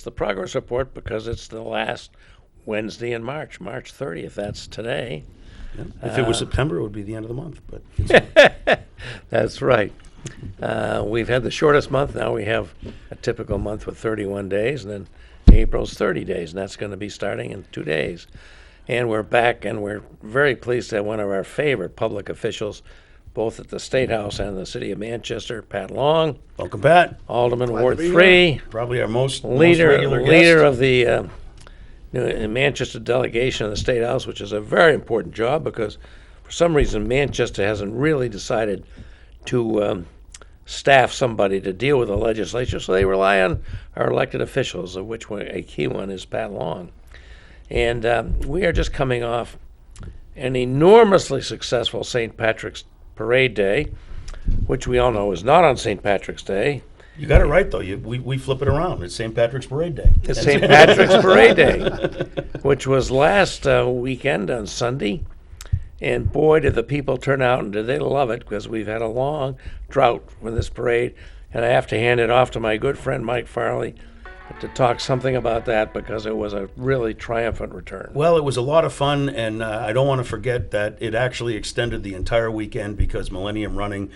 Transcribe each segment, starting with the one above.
the progress report because it's the last Wednesday in March, March 30th. That's today. Yeah. If it was September, it would be the end of the month. But That's right. We've had the shortest month. Now we have a typical month with 31 days, and then April's 30 days, and that's going to be starting in 2 days. And we're back, and we're very pleased to have one of our favorite public officials, both at the State House and the City of Manchester, Pat Long, welcome, Pat. Alderman Glad Ward to be 3, Probably our most leader regular leader guest. of the Manchester delegation of the State House, which is a very important job because for some reason Manchester hasn't really decided to staff somebody to deal with the legislature, so they rely on our elected officials, of which a key one is Pat Long. And we are just coming off an enormously successful St. Patrick's Parade Day, which we all know is not on St. Patrick's Day. You got it right, though. We flip it around. It's St. Patrick's Parade Day. It's St. Patrick's Parade Day, which was last weekend on Sunday. And boy, did the people turn out, and did they love it, because we've had a long drought with this parade. And I have to hand it off to my good friend Mike Farley to talk something about that, because it was a really triumphant return. Well, it was a lot of fun, and I don't want to forget that it actually extended the entire weekend because Millennium Running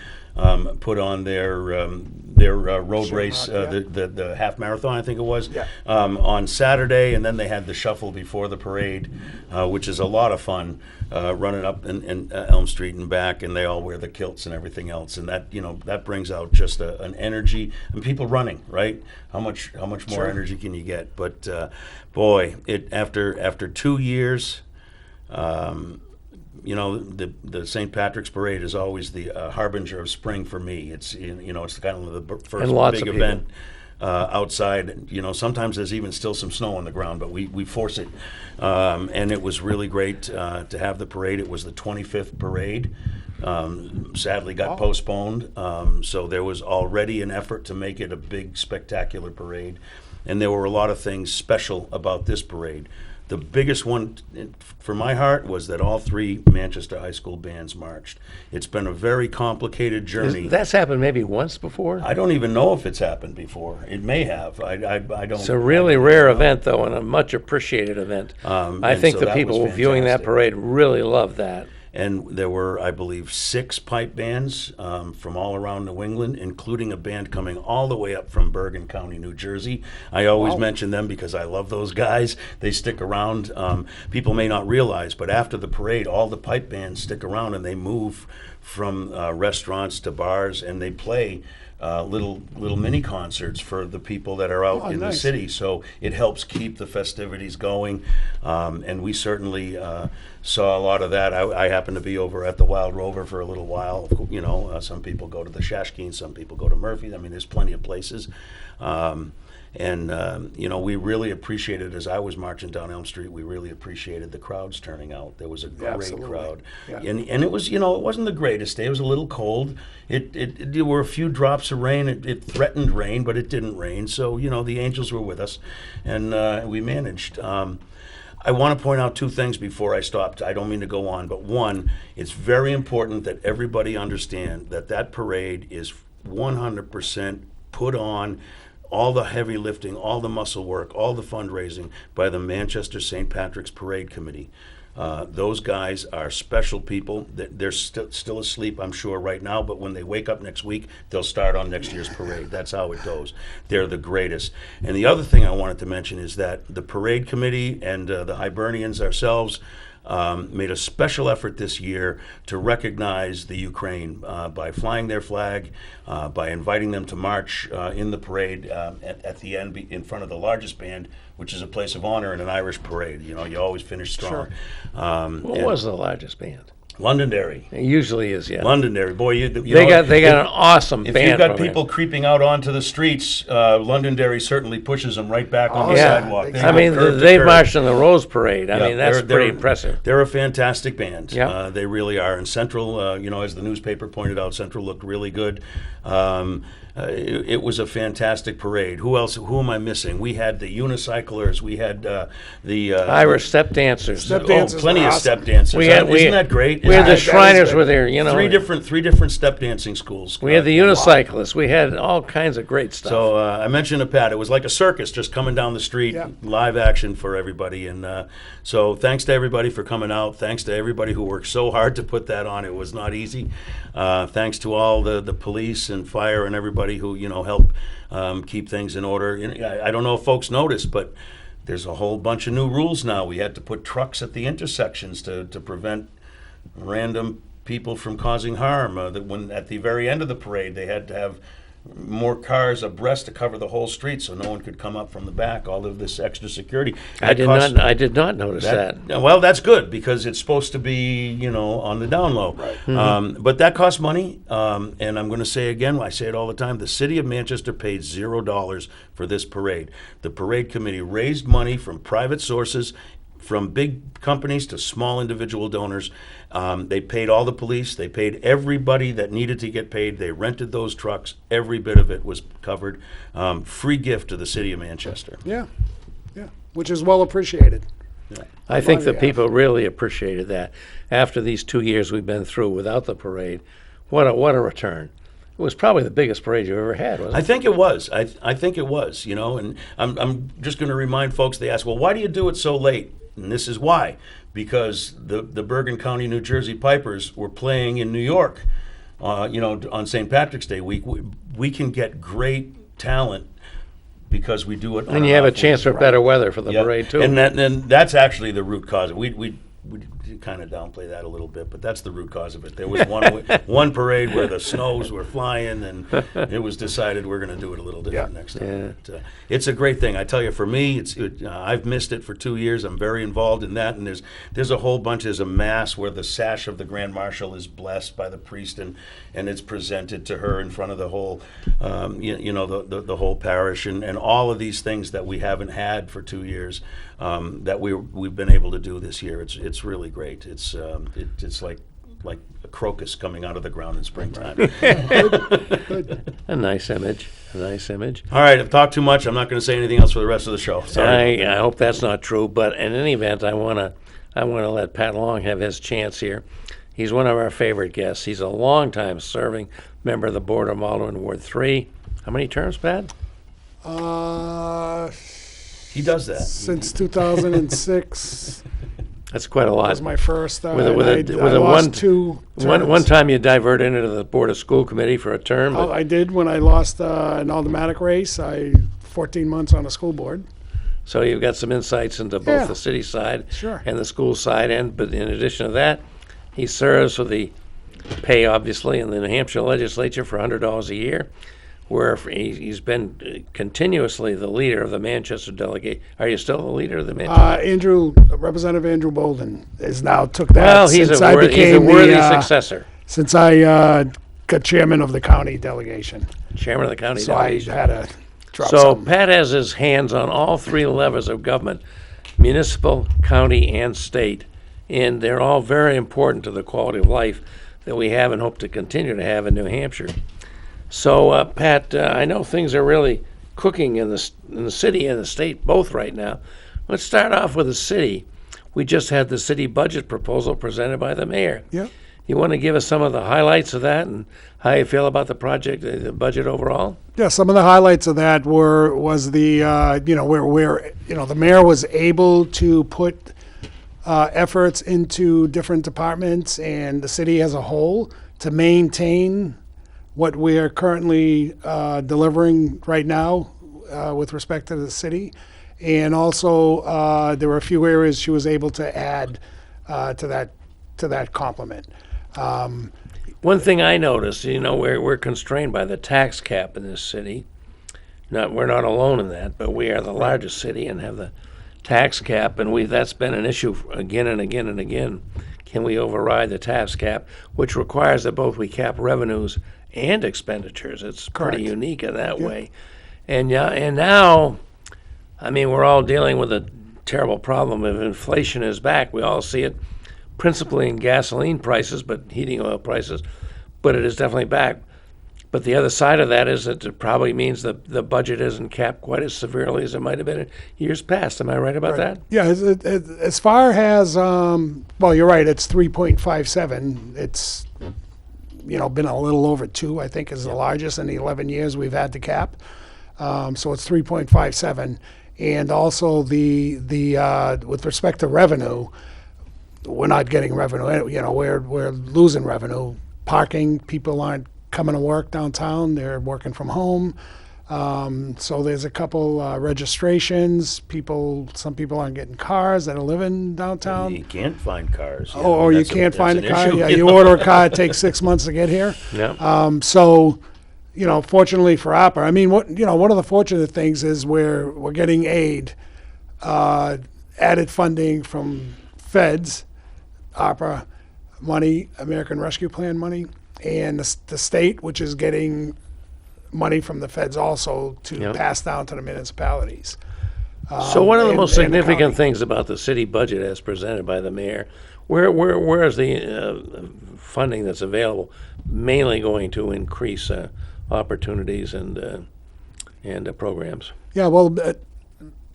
put on their road race, the half marathon, I think it was, on Saturday, and then they had the shuffle before the parade, which is a lot of fun, running up in Elm Street and back, and they all wear the kilts and everything else, and that brings out just an energy, and people running, right? How much more energy can you get? But boy, after 2 years. The St. Patrick's Parade is always the harbinger of spring for me. It's it's kind of the first big event outside. Sometimes there's even still some snow on the ground, but we force it. And it was really great to have the parade. It was the 25th parade. Sadly got postponed. So there was already an effort to make it a big, spectacular parade. And there were a lot of things special about this parade. The biggest one for my heart was that all 3 Manchester high school bands marched. It's been a very complicated journey. That's happened maybe once before? I don't even know if it's happened before. It may have. I don't. It's a really rare event, though, and a much appreciated event. I think the people viewing that parade really loved that. And there were, I believe, 6 pipe bands from all around New England, including a band coming all the way up from Bergen County, New Jersey. I always mention them because I love those guys. They stick around. People may not realize, but after the parade, all the pipe bands stick around and they move from restaurants to bars, and they play little mini concerts for the people that are out in the city. So it helps keep the festivities going, and we certainly saw a lot of that. I happened to be over at the Wild Rover for a little while. Some people go to the Shashkeen, some people go to Murphy. I mean, there's plenty of places. We really appreciated, as I was marching down Elm Street, we really appreciated the crowds turning out. There was a great crowd. Yeah. And it was, it wasn't the greatest day. It was a little cold. There were a few drops of rain. It threatened rain, but it didn't rain. So, the angels were with us, and we managed. I want to point out 2 things before I stopped. I don't mean to go on, but one, it's very important that everybody understand that parade is 100% put on, all the heavy lifting, all the muscle work, all the fundraising by the Manchester St. Patrick's Parade Committee. Those guys are special people. They're still asleep, I'm sure, right now, but when they wake up next week, they'll start on next year's parade. That's how it goes. They're the greatest. And the other thing I wanted to mention is that the Parade Committee and the Hibernians ourselves made a special effort this year to recognize the Ukraine by flying their flag, by inviting them to march in the parade at the end in front of the largest band, which is a place of honor in an Irish parade. You always finish strong. Sure. What was the largest band? Londonderry. It usually is, yeah. Londonderry, boy, they got an awesome band. If you've got program. people creeping out onto the streets, Londonderry certainly pushes them right back on the sidewalk. They've marched in the Rose Parade. I mean, that's pretty impressive. They're a fantastic band. Yeah. They really are. And Central, as the newspaper pointed out, Central looked really good. It was a fantastic parade. Who else? Who am I missing? We had the unicyclers. We had the Irish step dancers. Step dancers plenty were of awesome. step dancers. Isn't that great? We had the That is Shriners good. were there, you know. three different step dancing schools. We had the unicyclists. We had all kinds of great stuff. So I mentioned to Pat, it was like a circus just coming down the street, Yeah. live action for everybody. And so thanks to everybody for coming out. Thanks to everybody who worked so hard to put that on. It was not easy. Thanks to all the police and fire and everybody who, helped keep things in order. And I don't know if folks noticed, but there's a whole bunch of new rules now. We had to put trucks at the intersections to prevent random people from causing harm. That when at the very end of the parade, they had to have more cars abreast to cover the whole street, so no one could come up from the back. All of this extra security. I did not notice that. Well, that's good because it's supposed to be, on the down low. Right. But that costs money, and I'm going to say again, I say it all the time. The city of Manchester paid $0 for this parade. The parade committee raised money from private sources, from big companies to small individual donors. They paid all the police. They paid everybody that needed to get paid. They rented those trucks. Every bit of it was covered. Free gift to the city of Manchester. Yeah, which is well appreciated. I think the Yeah. people really appreciated that. After these 2 years we've been through without the parade, what a return. It was probably the biggest parade you ever had, wasn't it? I think it was. I think it was, and I'm just going to remind folks, they ask, well, why do you do it so late? And this is why. Because the Bergen County, New Jersey Pipers were playing in New York, on St. Patrick's Day week. We can get great talent because we do it on And you have a chance for better weather for the parade, too. And that's actually the root cause. We kind of downplay that a little bit, but that's the root cause of it. There was one parade where the snows were flying, and it was decided we're going to do it a little different next time. Yeah. But, it's a great thing. I tell you, for me, I've missed it for 2 years. I'm very involved in that, and there's a whole bunch. There's a mass where the sash of the Grand Marshal is blessed by the priest, and it's presented to her in front of the whole, the whole parish, and all of these things that we haven't had for 2 years, that we've been able to do this year. It's really great. It's like a crocus coming out of the ground in springtime. A nice image. A nice image. All right, I've talked too much. I'm not going to say anything else for the rest of the show. Sorry. I hope that's not true, but in any event, I want to let Pat Long have his chance here. He's one of our favorite guests. He's a long-time serving member of the Board of Aldermen, Ward 3. How many terms, Pat? He does that. Since 2006 That's quite a lot. was my first. With a I lost one- two One terms. time you diverted into the Board of School Committee for a term, but I did when I lost an aldermanic race. 14 months on a school board. so you've got some insights into both Yeah. the city side Sure. and the school side, but in addition to that, he serves for the pay, obviously, in the New Hampshire legislature for $100 a year, where he's been continuously the leader of the Manchester delegate. Are you still the leader of the Manchester? Representative Andrew Bolden is now took that Well, he's since a I worthy became successor. since I got chairman of the county delegation. Chairman of the county So I delegation. had to drop So something. Pat has his hands on all three levels of government, municipal, county, and state. And they're all very important to the quality of life that we have and hope to continue to have in New Hampshire. So, Pat, I know things are really cooking in the city and the state both right now. Let's start off with the city. We just had the city budget proposal presented by the mayor. Yeah. You want to give us some of the highlights of that and how you feel about the project, the budget overall? Yeah, some of the highlights of that was the where the mayor was able to put efforts into different departments and the city as a whole to maintain what we are currently delivering right now with respect to the city, and also there were a few areas she was able to add to that complement. One thing I noticed, we're constrained by the tax cap in this city. We're not alone in that, but we are the largest city and have the tax cap, and that's been an issue again and again and again. Can we override the tax cap, which requires that both we cap revenues and expenditures? It's Correct. pretty unique in that way. And now, we're all dealing with a terrible problem of inflation is back. We all see it principally in gasoline prices, but heating oil prices, but it is definitely back. But the other side of that is that it probably means that the budget isn't capped quite as severely as it might have been in years past. Am I right about that? Yeah, as far as, well, you're right, it's 3.57. It's, been a little over 2, I think, is the largest in the 11 years we've had the cap. So it's 3.57. And also the with respect to revenue, we're not getting revenue. We're losing revenue. Parking, people aren't coming to work downtown. They're working from home. So there's a couple registrations. Some people aren't getting cars that are living downtown. You can't find cars. Yeah, Or you that's can't find a that's car. an issue, Yeah, you you know? order a car, it takes 6 months to get here. Yeah. So, fortunately for APA, I mean, one of the fortunate things is we're getting aid, added funding from feds, APA money, American Rescue Plan money, and the state, which is getting money from the feds also to Yep. pass down to the municipalities. So one of the most and the significant county. things about the city budget as presented by the mayor, where is the funding that's available mainly going to increase opportunities and programs? Yeah, well,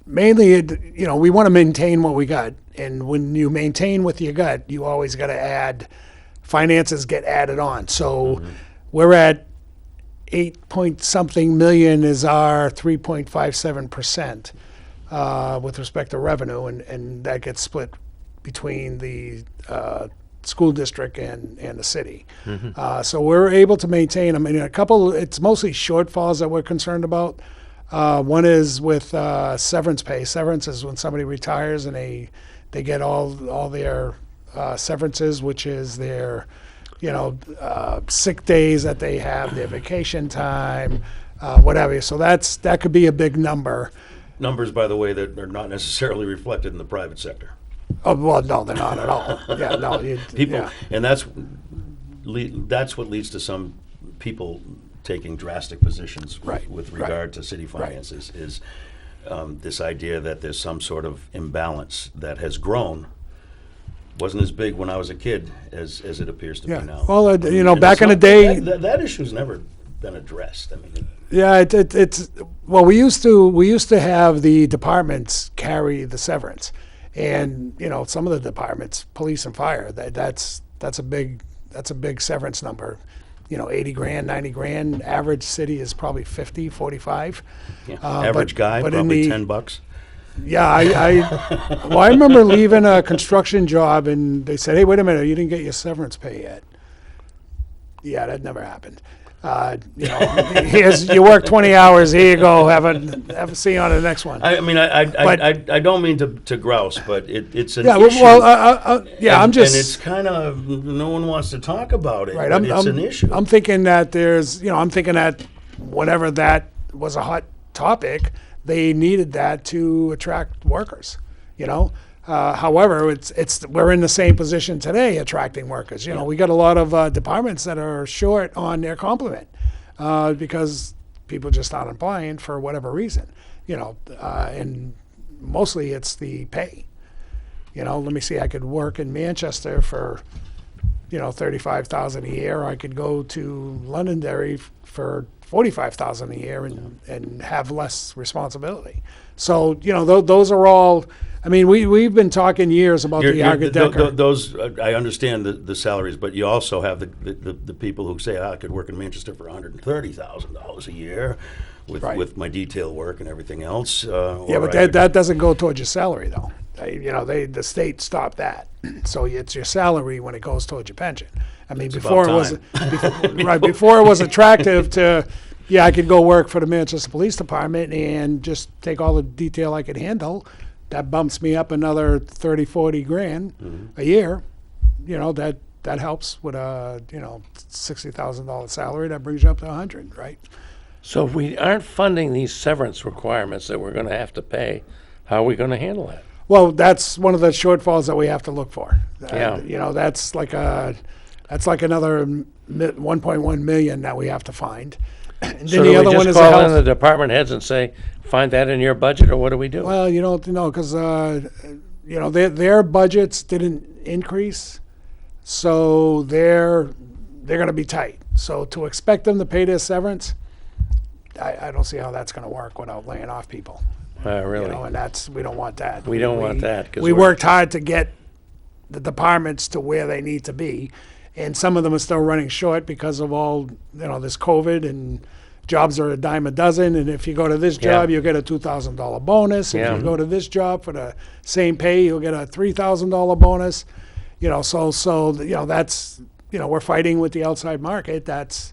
mainly, we want to maintain what we got. And when you maintain what you got, you always got to add, finances get added on. So we're at 8-point-something million is our 3.57% with respect to revenue, and that gets split between the school district and the city. So we're able to maintain, it's mostly shortfalls that we're concerned about. One is with severance pay. Severance is when somebody retires and they get all their severances, which is their sick days that they have, their vacation time, whatever. So that could be a big number. Numbers, by the way, that are not necessarily reflected in the private sector. Oh, well, no, they're not at all. Yeah, no. People, Yeah. and that's what leads to some people taking drastic positions Right, with right, regard to city finances. Is this idea that there's some sort of imbalance that has grown. Wasn't as big when I was a kid as it appears to Yeah. be now. Well, And back it's in the not- day, that issue's never been addressed. I mean, yeah, it's well, we used to have the departments carry the severance, and some of the departments, police and fire, that's a big severance number. 80 grand, 90 grand. Average city is probably 50, 45. yeah. Average guy, but in probably the- $10. Yeah, I remember leaving a construction job and they said, "Hey, wait a minute, you didn't get your severance pay yet." Yeah, that never happened. Here's you work 20 hours. Here you go. Have a see you on the next one. I mean, But- I don't mean to grouse, but it's an Yeah, issue. yeah, I'm just and it's kind of no one wants to talk about it. right. But it's an issue. I'm thinking that I'm thinking that whenever that was a hot topic, they needed that to attract workers. However, we're in the same position today attracting workers. We got a lot of departments that are short on their complement because people just aren't applying for whatever reason. And mostly it's the pay. Let me see. I could work in Manchester for $35,000 a year. I could go to Londonderry for $45,000 a year and have less responsibility. So those are all. I mean, we've been talking years about the Arga-Decker. Those I understand the salaries, but you also have the people who say, I could work in Manchester for $130,000 a year with my detail work and everything else. Yeah, but that doesn't go towards your salary, though. The state stopped that. So it's your salary when it goes towards your pension. I mean, before it was attractive to, I could go work for the Manchester Police Department and just take all the detail I could handle. That bumps me up another 30, 40 grand a year. That helps with a $60,000 salary. That brings you up to 100, right? So if we aren't funding these severance requirements that we're going to have to pay, how are we going to handle that? Well, that's one of the shortfalls that we have to look for. Yeah. That's like another 1.1 million that we have to find. And So then do we just call in the department heads and say, find that in your budget, or what do we do? Well, because their budgets didn't increase, so they're going to be tight. So to expect them to pay their severance, I don't see how that's going to work without laying off people. Really? And we don't want that. We don't want that. 'Cause we worked hard to get the departments to where they need to be, and some of them are still running short because of all this COVID, and jobs are a dime a dozen. And if you go to this job, you'll get a $2,000 bonus. If you go to this job for the same pay, you'll get a $3,000 bonus. So that's we're fighting with the outside market. That's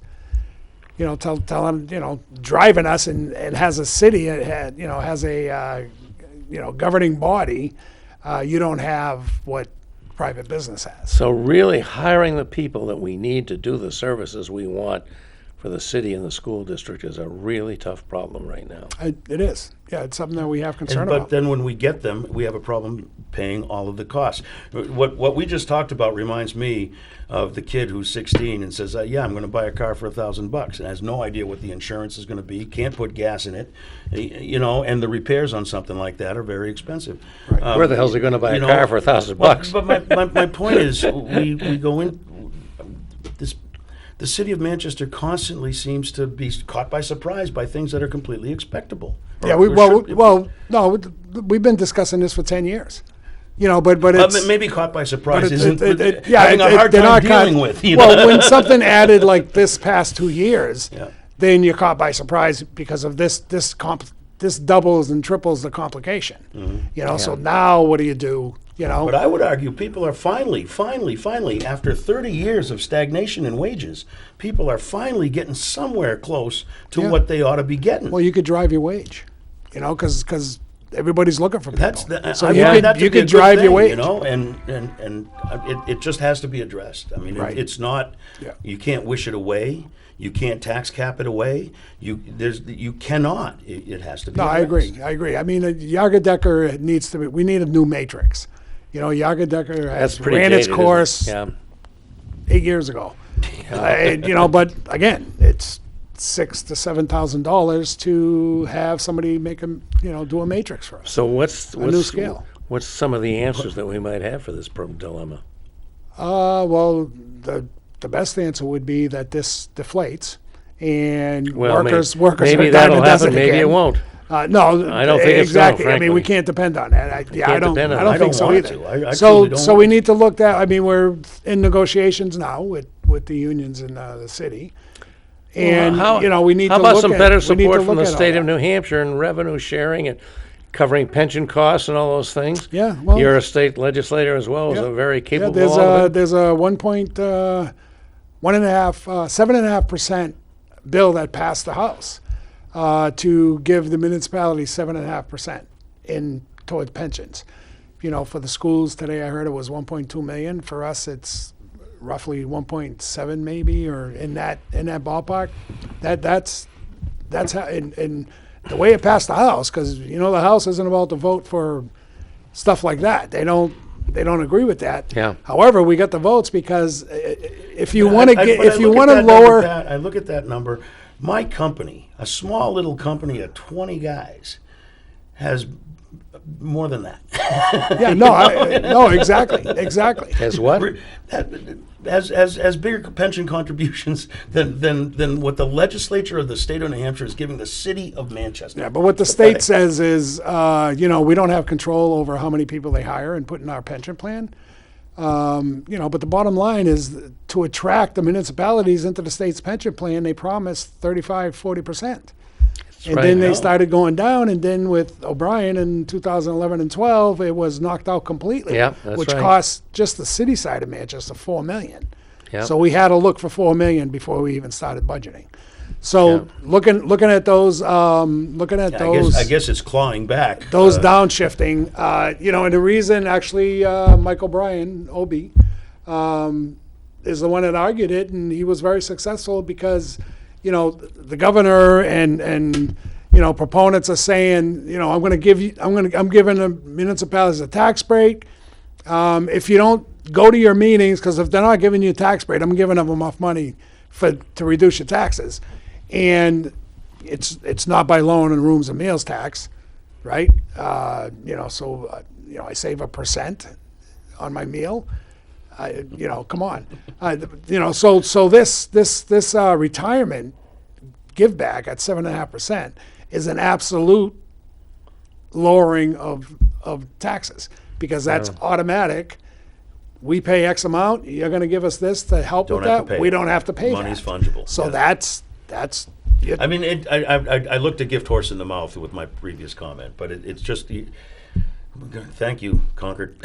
telling driving us, and has a city, has a governing body. You don't have what private business has. So really hiring the people that we need to do the services we want for the city and the school district is a really tough problem right now. It is. Yeah, it's something that we have concern But about. then when we get them, we have a problem paying all of the costs. What we just talked about reminds me of the kid who's 16 and says, "Yeah, I'm going to buy a car for $1,000," and has no idea what the insurance is going to be, can't put gas in it, and the repairs on something like that are very expensive. Right. Where the hell's he going to buy a car for $1,000? But my point is, we go in this. The city of Manchester constantly seems to be caught by surprise by things that are completely expectable. Yeah, no, we've been discussing this for 10 years. But it's maybe caught by surprise having a hard time dealing with. Well, when something added like this past 2 years, then you're caught by surprise because of this doubles and triples the complication. Mm-hmm. So now what do you do? But I would argue people are finally, after 30 years of stagnation in wages, people are finally getting somewhere close to what they ought to be getting. Well, you could drive your wage, because everybody's looking for people. So you could a good drive your thing, wage. and it just has to be addressed. I mean, Right. it's not. Yeah. You can't wish it away. You can't tax cap it away. You cannot. It has to be. No, addressed. I agree. I mean, Yaga Decker needs to be. We need a new matrix. Yaga Decker That's has pretty ran its dated, course isn't it? 8 years ago. But again, it's $6,000 to $7,000 to have somebody do a matrix for us. So what's new scale. What's some of the answers that we might have for this dilemma? Well, the best answer would be that this deflates, and Well, workers maybe are that'll dime a dozen happen. Maybe again. it won't. No, I don't think it's exactly. gonna, I mean, we frankly. can't depend on that. I don't depend on it. I don't I think don't so want either. to. I So truly don't so we want need to look at. I mean, we're in negotiations now with the unions in the city, and we need How to about look some at, better we need to support from look the at all state of that. New Hampshire and revenue sharing and covering pension costs and all those things? Yeah, well, You're a state legislator as well as a very capable there's of it. there's a 7.5% bill that passed the House to give the municipalities 7.5% in towards pensions. For the schools today, I heard it was 1.2 million. For us, it's roughly 1.7 maybe, or in that ballpark. That's how. And the way it passed the House, because the House isn't about to vote for stuff like that. They don't agree with that. Yeah. However, we got the votes because if you But want to I- get, but if I you look at want to that number, lower, Pat, I look at that number. My company, a small little company of 20 guys, has more than that. yeah, no, exactly. As what? As bigger pension contributions than what the legislature of the state of New Hampshire is giving the city of Manchester. Yeah, but what the state says is, we don't have control over how many people they hire and put in our pension plan. But the bottom line is to attract the municipalities into the state's pension plan, they promised 40%. And right. then they started going down, and then with O'Brien in 2011 and 12, it was knocked out completely, Yeah, that's which right. cost just the city side of Manchester $4 million. Yeah. So we had to look for $4 million before we even started budgeting. So looking at those, I guess it's clawing back. those downshifting, and the reason actually Michael Bryan, OB, is the one that argued it, and he was very successful because, the governor and proponents are saying, I'm giving the municipalities a tax break. If you don't go to your meetings, because if they're not giving you a tax break, I'm giving them enough money to reduce your taxes. And it's not by loan and rooms and meals tax, right? I save 1% on my meal. Come on. So this retirement give back at 7.5% is an absolute lowering of taxes, because that's automatic. We pay X amount. You're going to give us this to help Don't with have to that. pay We it. don't have to pay Money's that. fungible. So Yes. that's. I mean, I looked a gift horse in the mouth with my previous comment, but it's just. Thank you, Concord.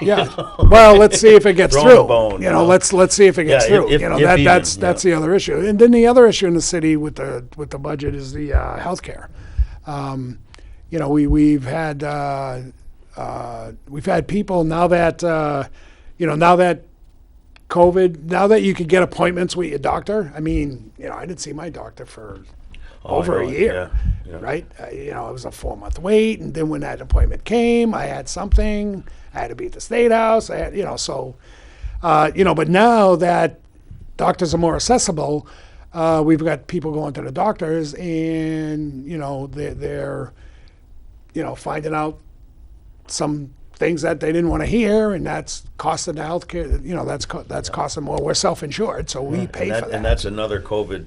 Yeah. Well, let's see if it gets Throw through. a bone, Let's see if it gets Yeah, through. if even, That's yeah. the other issue. And then the other issue in the city with the budget is the healthcare. We've had people now that now that COVID, now that you could get appointments with your doctor. I mean, I didn't see my doctor for over a year, yeah. right? It was a 4-month wait, and then when that appointment came, I had something. I had to be at the State House. I had, but now that doctors are more accessible, we've got people going to the doctors, and they're finding out some things that they didn't want to hear, and that's costing the healthcare. That's costing more. We're self-insured, so we pay for that. And that's another COVID,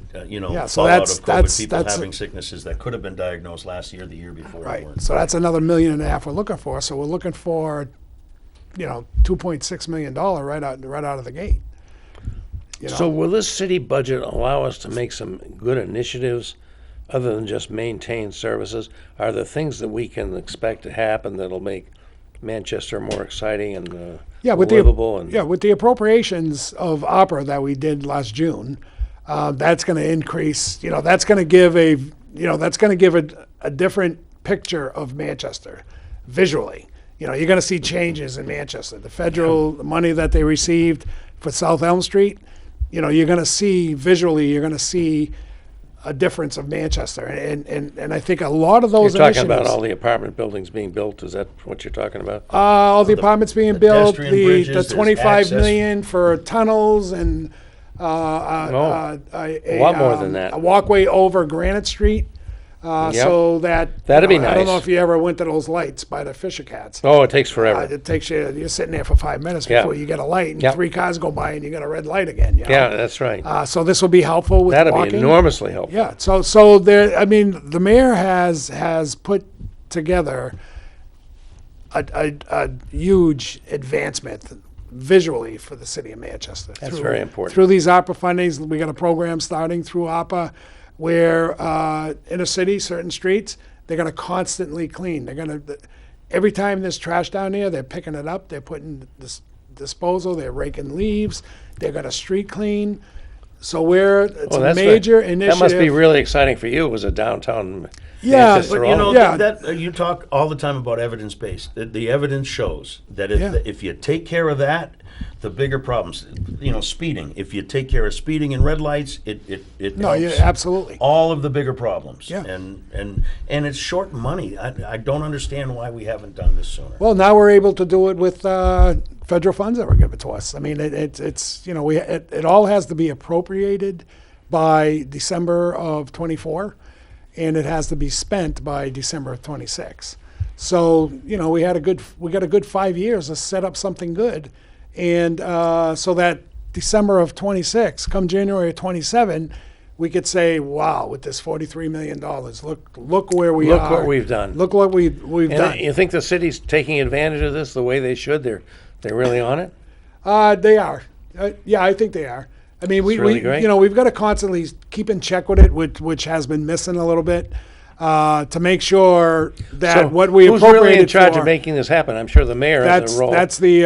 so fallout of COVID. that's People having sicknesses that could have been diagnosed last year, the year before. Right. weren't. So that's another $1.5 million we're looking for. So we're looking for, $2.6 million right out of the gate. So will this city budget allow us to make some good initiatives other than just maintain services? Are there things that we can expect to happen that'll make Manchester more exciting and livable? With the appropriations of opera that we did last June, that's going to increase. That's going to give a different picture of Manchester visually. You're going to see changes in Manchester. The federal money that they received for South Elm Street, you're going to see visually. You're going to see a difference of Manchester, and I think a lot of those You're talking initiatives, about all the apartment buildings being built. Is that what you're talking about? all the apartments being built, pedestrian bridges, the there's 25 access. million for tunnels, and a lot more than that. A walkway over Granite Street, so that That'd be I don't know nice. if you ever went to those lights by the Fisher Cats. Oh, it takes forever. It takes you're sitting there for 5 minutes Yeah. before you get a light, and Yeah. 3 cars go by, and you get a red light again. Yeah, that's right. So this will be helpful with That'd walking. be enormously helpful. Yeah. So there. I mean, the mayor has put together a huge advancement visually for the city of Manchester. That's very important. Through these ARPA fundings, we got a program starting through ARPA where in a city, certain streets, they're going to constantly clean. They're going to every time there's trash down there, they're picking it up. They're putting this disposal. They're raking leaves. They're going to street clean. So it's a That's major right. initiative. That must be really exciting for you as a downtown Yeah, Manchester but, alderman. You talk all the time about evidence-based. The evidence shows that Yeah. if you take care of that, the bigger problems, speeding. If you take care of speeding and red lights, it No, yeah, helps absolutely. all of the bigger problems. Yeah. And it's short money. I don't understand why we haven't done this sooner. Well, now we're able to do it with federal funds that were given to us. I mean, it all has to be appropriated by December of 24, and it has to be spent by December of 26. So we got a good 5 years to set up something good, and so that December of 26, come January of 27, we could say, wow, with this $43 million, look where we are. Look what we've done. Look what we've And done. you think the city's taking advantage of this the way they should? They're really on it? They are. Yeah, I think they are. I mean, really great. we've got to constantly keep in check with it, which has been missing a little bit, to make sure that So what we who's appropriated really in charge for, of making this happen? I'm sure the mayor has a role. that's the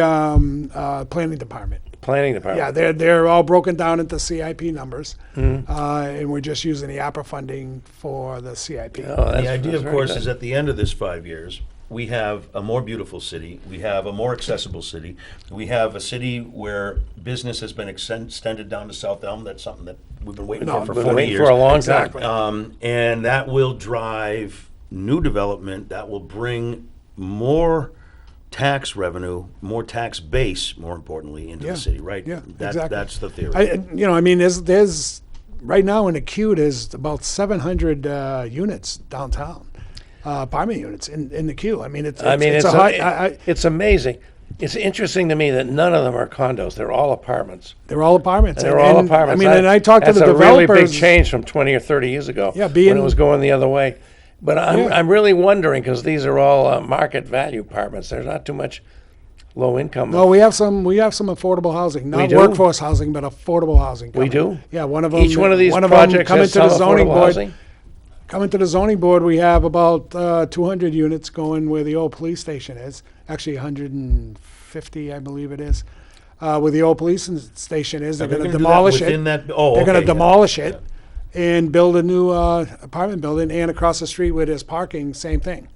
planning department. Planning Yeah, department. they're all broken down into CIP numbers, Mm-hmm. and we're just using the APRA funding for the CIP. Oh, that's- The idea, that's of very course, good. is at the end of this 5 years, we have a more beautiful city, we have a more accessible city, we have a city where business has been extended down to South Elm. That's something that we've been waiting for Been 40 waiting years. for a long Exactly. time. And that will drive new development, that will bring more tax revenue, more tax base, more importantly, into Yeah. the city, right? Yeah, exactly. That's the theory. I mean, there's right now in the queue, there's about 700 units downtown, apartment units in the queue. I mean, it's I mean, it's it's a high. it's amazing. It's interesting to me that none of them are condos. They're all apartments. They're all apartments. They're all And, apartments. I mean, and I talked to the That's a really developers. big change from 20 or 30 years ago Yeah, when it was going the other way. But Yeah. I'm really wondering, because these are all market value apartments. There's not too much low income. No, we have some affordable housing, not do? workforce housing, but affordable housing. We coming. do? Yeah, one of them. Each one of these them projects coming has to the some zoning affordable board. housing? Coming to the zoning board, we have about 200 units going where the old police station is. Actually, 150, I believe it is. Where the old police station is, they're going to demolish it. Within that, They're going to okay, yeah. demolish it and build a new apartment building. And across the street where there's parking, same thing.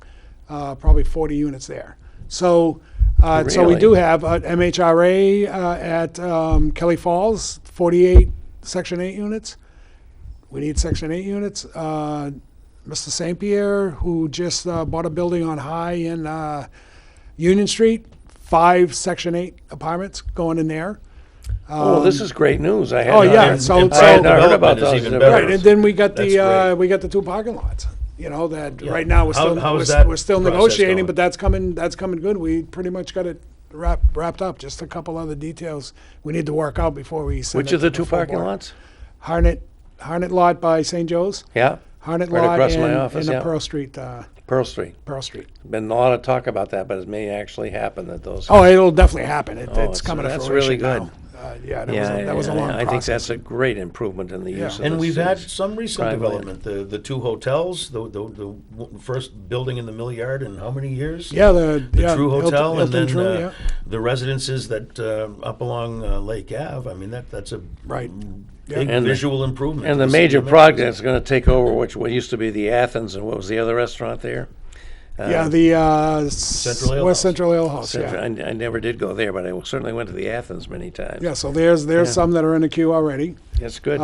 Probably 40 units there. So we Really? do have MHRA at Kelly Falls, 48 Section 8 units. We need Section 8 units. Mr. St. Pierre, who just bought a building on High in Union Street, 5 Section 8 apartments going in there. Oh, this is great news. I had Oh, not, yeah, and so- I had so- not heard about Development is those. even better. Right, and then we got That's great. we got the 2 parking lots. You know that Yeah. right now we're How- still how is that we're still process negotiating, going? but that's coming good. We pretty much got it wrapped up. Just a couple other details we need to work out before we send Which it of the to 2 full parking board. lots? Harnett lot by St. Joe's. Yeah, Harnett Right lot across and, my office, and yeah. the Pearl Street. Pearl Street. Pearl Street. Been a lot of talk about that, but it may actually happen that those. Oh, it'll definitely happen. It's it's- coming to that's fruition really good. now. Yeah, that was a long I think process. that's a great improvement in the use of And the we've had city's some recent prime land. development. The 2 hotels, the first building in the Mill Yard in how many years? Yeah, The True Hotel, and then True, yeah. the residences that up along Lake Ave. I mean, that's a Right. big And the- visual improvement. And to the city major limits. project that's going to take over, what used to be the Athens, and what was the other restaurant there? Yeah, the Central Ale West House. Central Ale House. Central- Yeah. I never did go there, but I certainly went to the Athens many times. Yeah, so there's some that are in the queue already. That's good.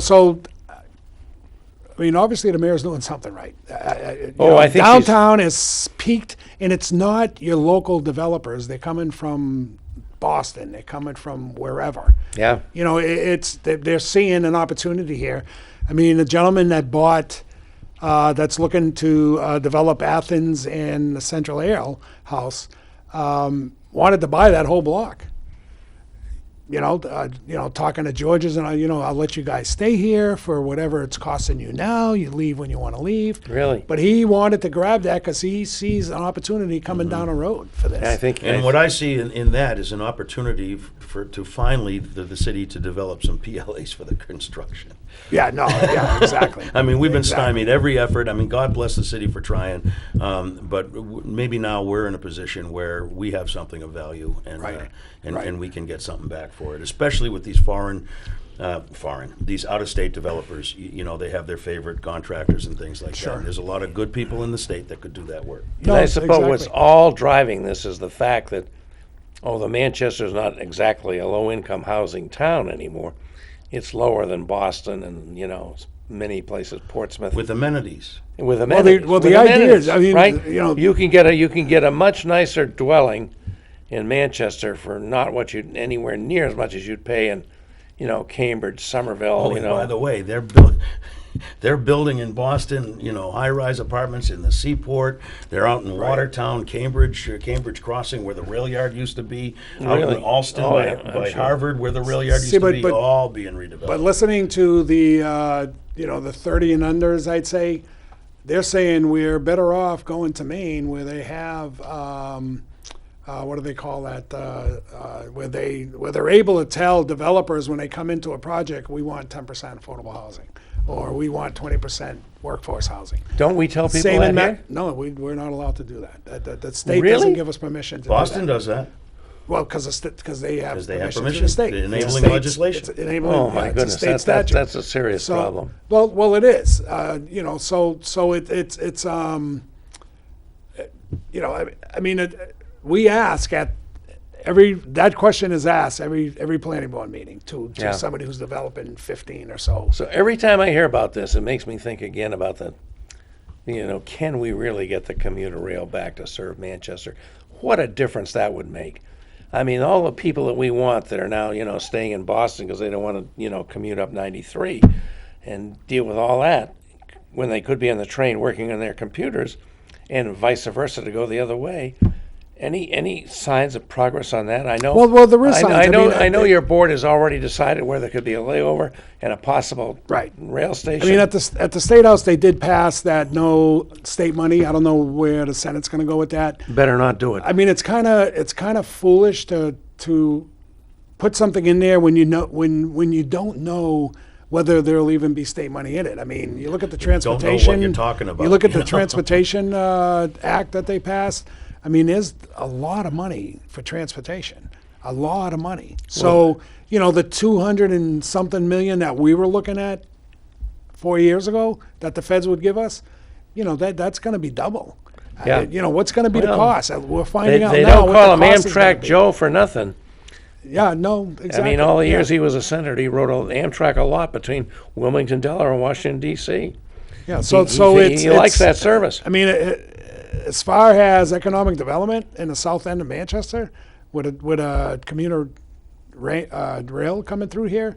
So I mean, obviously the mayor's doing something right. I think she's- downtown is peaked, and it's not your local developers. They're coming from Boston. They're coming from wherever. Yeah. You know, they're seeing an opportunity here. I mean, the gentleman that bought, that's looking to develop Athens and the Central Ale House, wanted to buy that whole block. Talking to George's, and I'll let you guys stay here for whatever it's costing you now. You leave when you want to leave. Really? But he wanted to grab that because he sees an opportunity coming down the road for this. I think. And what I see in that is an opportunity to finally the city to develop some PLAs for the construction. Yeah, exactly. I mean, we've been Exactly. stymied every effort. I mean, God bless the city for trying, but maybe now we're in a position where we have something of value, and Right. and we can get something back for it, especially with these these out-of-state developers. They have their favorite contractors and things like Sure. that. There's a lot of good people in the state that could do that work. And I suppose what's exactly. all driving this is the fact that, the Manchester's not exactly a low-income housing town anymore. It's lower than Boston and, many places, Portsmouth. With amenities. With amenities. well, With the idea amenities, is, I mean, right? you can get a much nicer dwelling in Manchester for not anywhere near as much as you'd pay in, Cambridge, Somerville. Oh, and by the way, they're building in Boston, high-rise apartments in the Seaport. They're out in Watertown, Cambridge Crossing, where the rail yard used to be. Out Really? in Alston Oh, by, yeah, I'm by sure. Harvard, where the rail yard used See, to be, but- all being redeveloped. But listening to the the 30 and unders, I'd say they're saying we're better off going to Maine, where they have what do they call that? Where they're able to tell developers when they come into a project, we want 10% affordable housing, or we want 20% workforce housing. Don't we tell people Same that in here? No, we're not allowed to do that. The state Really? doesn't give us permission to Boston do that. does that. Well, because they have Because they have permission permission. through the state. The enabling It's states- legislation. It's enabling, Oh, my it's a goodness. state That's statute. a serious problem. Well, it is. I mean, we ask at that question is asked every planning board meeting to Yeah. somebody who's developing 15 or so. So every time I hear about this, it makes me think again about can we really get the commuter rail back to serve Manchester? What a difference that would make. I mean, all the people that we want that are now, staying in Boston because they don't want to, commute up 93 and deal with all that when they could be on the train working on their computers, and vice versa to go the other way. Any signs of progress on that? I know. Well, there is I, signs. I know. mean, I know your board has already decided where there could be a layover and a possible Right. rail station. I mean, at the State House, they did pass that no state money. I don't know where the Senate's going to go with that. Better not do it. I mean, it's kind of foolish to put something in there when you know when you don't know whether there'll even be state money in it. I mean, you look at the transportation. Don't know what you're talking about. You look at you the know? transportation act that they passed. I mean, there's a lot of money for transportation, a lot of money. So, the 200 and something million that we were looking at 4 years ago that the feds would give us, that's going to be double. Yeah. What's going to be the Well, cost? We're finding out They now don't what call the him cost is gonna Amtrak be. Joe for nothing. Yeah, no, exactly. I mean, all the years yeah. he was a senator, he rode Amtrak a lot between Wilmington, Delaware, and Washington D.C. Yeah, so He likes that service. I mean, as far as economic development in the south end of Manchester, with a commuter rail coming through here,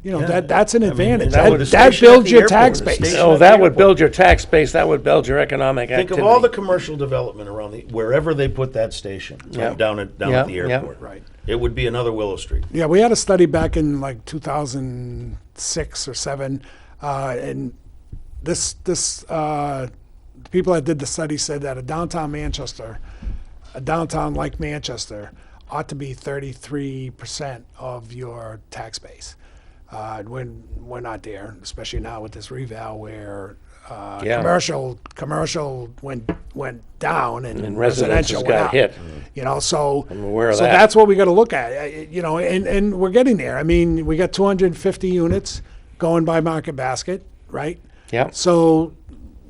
that's an advantage. that would- that especially at builds the your airport, tax the base. station. Oh, at that the would airport. build your tax base. That would build your economic Think activity. of all the commercial development around wherever they put that station Yeah. down at the Yeah, airport. Right. It would be another Willow Street. Yeah, we had a study back in like 2006 or 7, and this the people that did the study said that a downtown like Manchester, ought to be 33% of your tax base. When we're not there, especially now with this reval where Yeah. commercial went down and residences residential went got up. hit. So I'm aware of so that. that's what we got to look at. And we're getting there. I mean, we got 250 units going by Market Basket, right? Yeah. So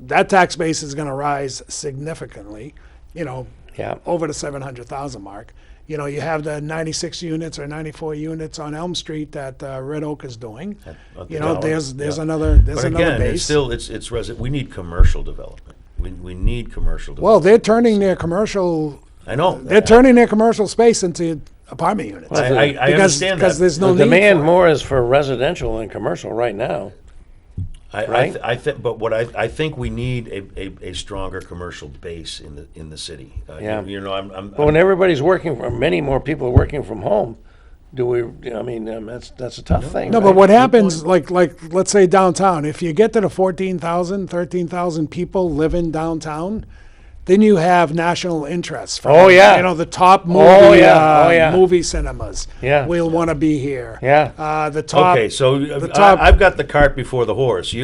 that tax base is going to rise significantly, Yeah. over the 700,000 mark. You have the 96 units or 94 units on Elm Street that Red Oak is doing. At the Dollar. There's Yeah. another But another again, base. it's still we need commercial development. We need commercial development. Well, they're turning their commercial I know. space into apartment units. I understand because that. there's no The need demand for it. more is for residential than commercial right now. right? But what I think we need a stronger commercial base in the city. Yeah. I'm But when everybody's working from, many more people are working from home, that's a tough thing. No, right? but what happens, like let's say downtown, if you get to the 14,000, 13,000 people living downtown, then you have national interest. From, Oh, yeah. the top movie, Oh, yeah. Oh, yeah. movie cinemas. Yeah. We'll want to be here. Yeah. The top. Okay, so the top. I've got the cart before the horse.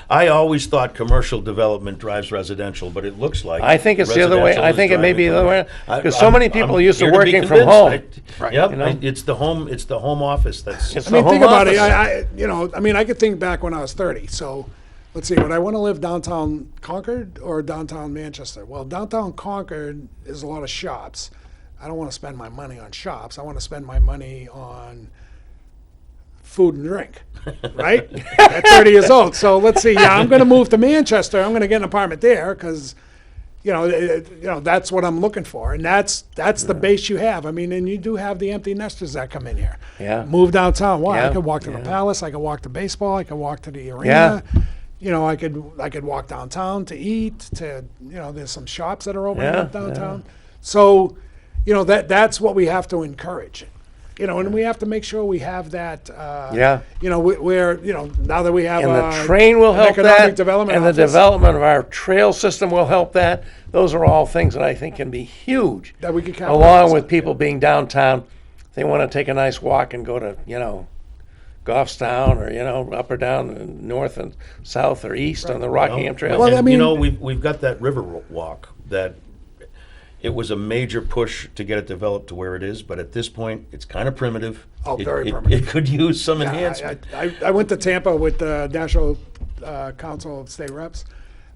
I always thought commercial development drives residential, but it looks like I think it's the other way. residential I is think it may driving be the other way. commercial. Because so many people are used to here be working from convinced. home. Yep, You know? it's the home. It's the home office. That's It's I mean, the think home about office. it. I could think back when I was 30. So, let's see. Would I want to live downtown Concord or downtown Manchester? Well, downtown Concord is a lot of shops. I don't want to spend my money on shops. I want to spend my money on food and drink, right? At 30 years old. So let's see. Yeah, I'm going to move to Manchester. I'm going to get an apartment there because, that's what I'm looking for, and that's the base you have. I mean, and you do have the empty nesters that come in here. Yeah. Move downtown. Why? Yeah, I could walk to the yeah. Palace. I could walk to baseball. I could walk to the arena. I could walk downtown to eat. There's some shops that are opening Yeah, up downtown. So, that's what we have to encourage. And we have to make sure we have that. Yeah. Where now that we have And the train will an help economic that, development and the office, development of our trail system will help that. Those are all things that I think can be huge. that we could capitalize Along on. with people being downtown, they want to take a nice walk and go to, Goffstown or, up or down, north and south or east on the Rockingham Trail. Well, and, I mean- we've got that river walk that it was a major push to get it developed to where it is, but at this point, it's kind of primitive. Oh, very It primitive. could use some Yeah, enhancement. I went to Tampa with the National Council of State Reps.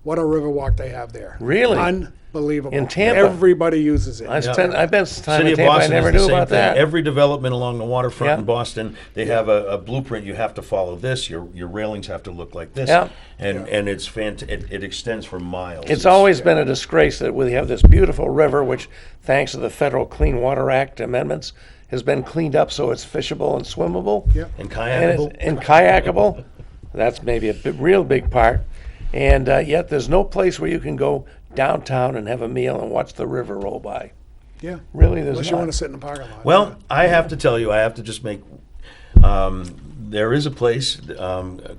What a river walk they have there. Really? Unbelievable. In Tampa? Everybody uses it. I've been some time City in of Tampa. I Boston never is the knew same about thing. that. Every development along the waterfront Yeah. in Boston, they have a blueprint. You have to follow this. Your railings have to look like this. Yeah. And it's it extends for miles. It's always been a disgrace that we have this beautiful river, which, thanks to the Federal Clean Water Act amendments, has been cleaned up so it's fishable and swimmable. Yep. and And, kayakable. and kayakable. That's maybe a real big part. And yet there's no place where you can go downtown and have a meal and watch the river roll by. Yeah. Really, there's Unless you want to sit in the parking lot. Well, I have to tell you, I have to just make. There is a place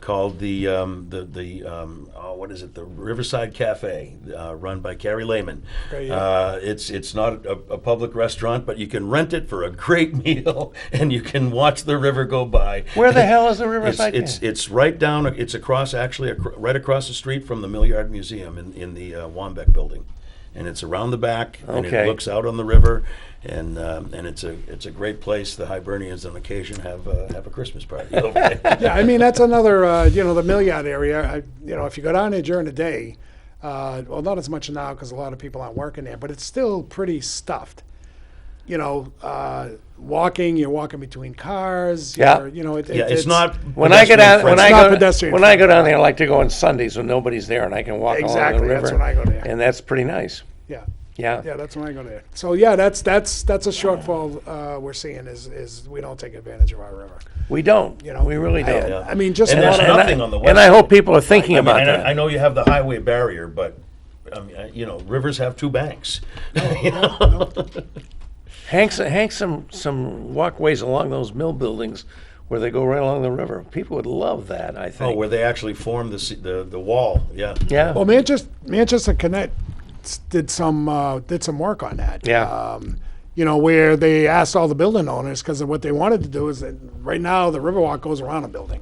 called what is it? The Riverside Cafe, run by Carrie Lehman. Okay, yeah. It's not a public restaurant, but you can rent it for a great meal, and you can watch the river go by. Where the hell is the Riverside? It's right down. It's across, actually, right across the street from the Millyard Museum in the Wambeck building. And it's around the back, and Okay. it looks out on the river, and it's a great place. The Hibernians on occasion have a Christmas party over there. Yeah, I mean, that's another, the Millyard area. If you go down there during the day, well, not as much now because a lot of people aren't working there, but it's still pretty stuffed. You're walking between cars. Yeah. It's not. When I go down, friendly. It's not pedestrian when I go friendly. down there, I like to go on Sundays when nobody's there, and I can walk along Exactly, the river. that's when I go there. And that's pretty nice. Yeah. Yeah. Yeah, that's when I go there. So yeah, that's a shortfall we're seeing is we don't take advantage of our river. We don't. You know, We really don't. Yeah. I mean, just And a there's lot of nothing on the west. And I hope people are thinking I mean, about I that. know you have the highway barrier, but rivers have two banks. Hang some walkways along those mill buildings where they go right along the river. People would love that, I think. Oh, where they actually form the wall. Yeah. Yeah. Well, Manchester Connect did some work on that. Yeah. Where they asked all the building owners because what they wanted to do is that right now the Riverwalk goes around a building,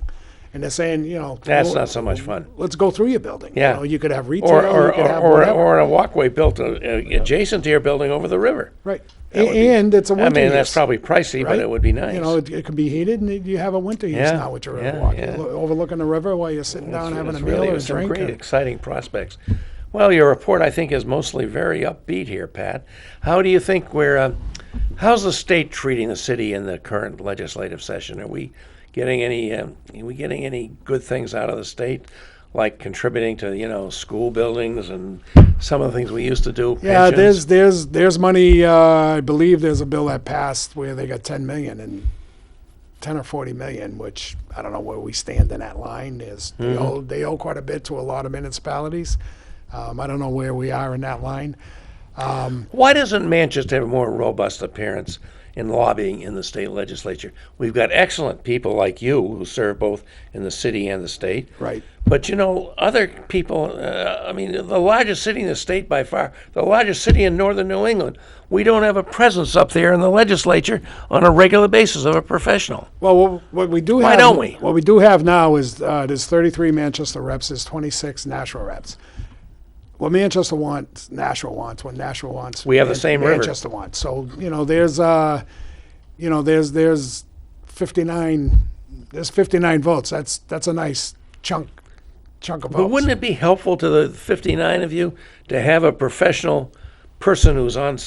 and they're saying, That's not so much fun. Let's go through your building. Yeah. You could have retail. Or you could have whatever. or a walkway built adjacent to your building over the river. Right. That would be- And it's a I winter mean, that's use, probably pricey, but right? it would be nice. It could be heated, and you have a winter use Yeah, now with your yeah, Riverwalk. yeah. Overlooking the river while you're sitting down having a It's meal really or a some drink. great, exciting prospects. Well, your report, I think, is mostly very upbeat here, Pat. How do you think how's the state treating the city in the current legislative session? Are we getting any good things out of the state, like contributing to school buildings and some of the things we used to do? Yeah, pensions? there's money. I believe there's a bill that passed where they got 10 million and 10 or 40 million, which I don't know where we stand in that line. They owe quite a bit to a lot of municipalities. I don't know where we are in that line. Why doesn't Manchester have a more robust appearance in lobbying in the state legislature? We've got excellent people like you who serve both in the city and the state. Right. But other people, the largest city in the state by far, the largest city in northern New England, we don't have a presence up there in the legislature on a regular basis of a professional. Well, what we do have. Why don't we? What we do have now is there's 33 Manchester reps, there's 26 Nashua reps. What Manchester wants, Nashua wants. What Nashua wants, We have the same river. Manchester wants. So there's 59. There's 59 votes. That's a nice chunk of votes. But wouldn't it be helpful to the 59 of you to have a professional person who's on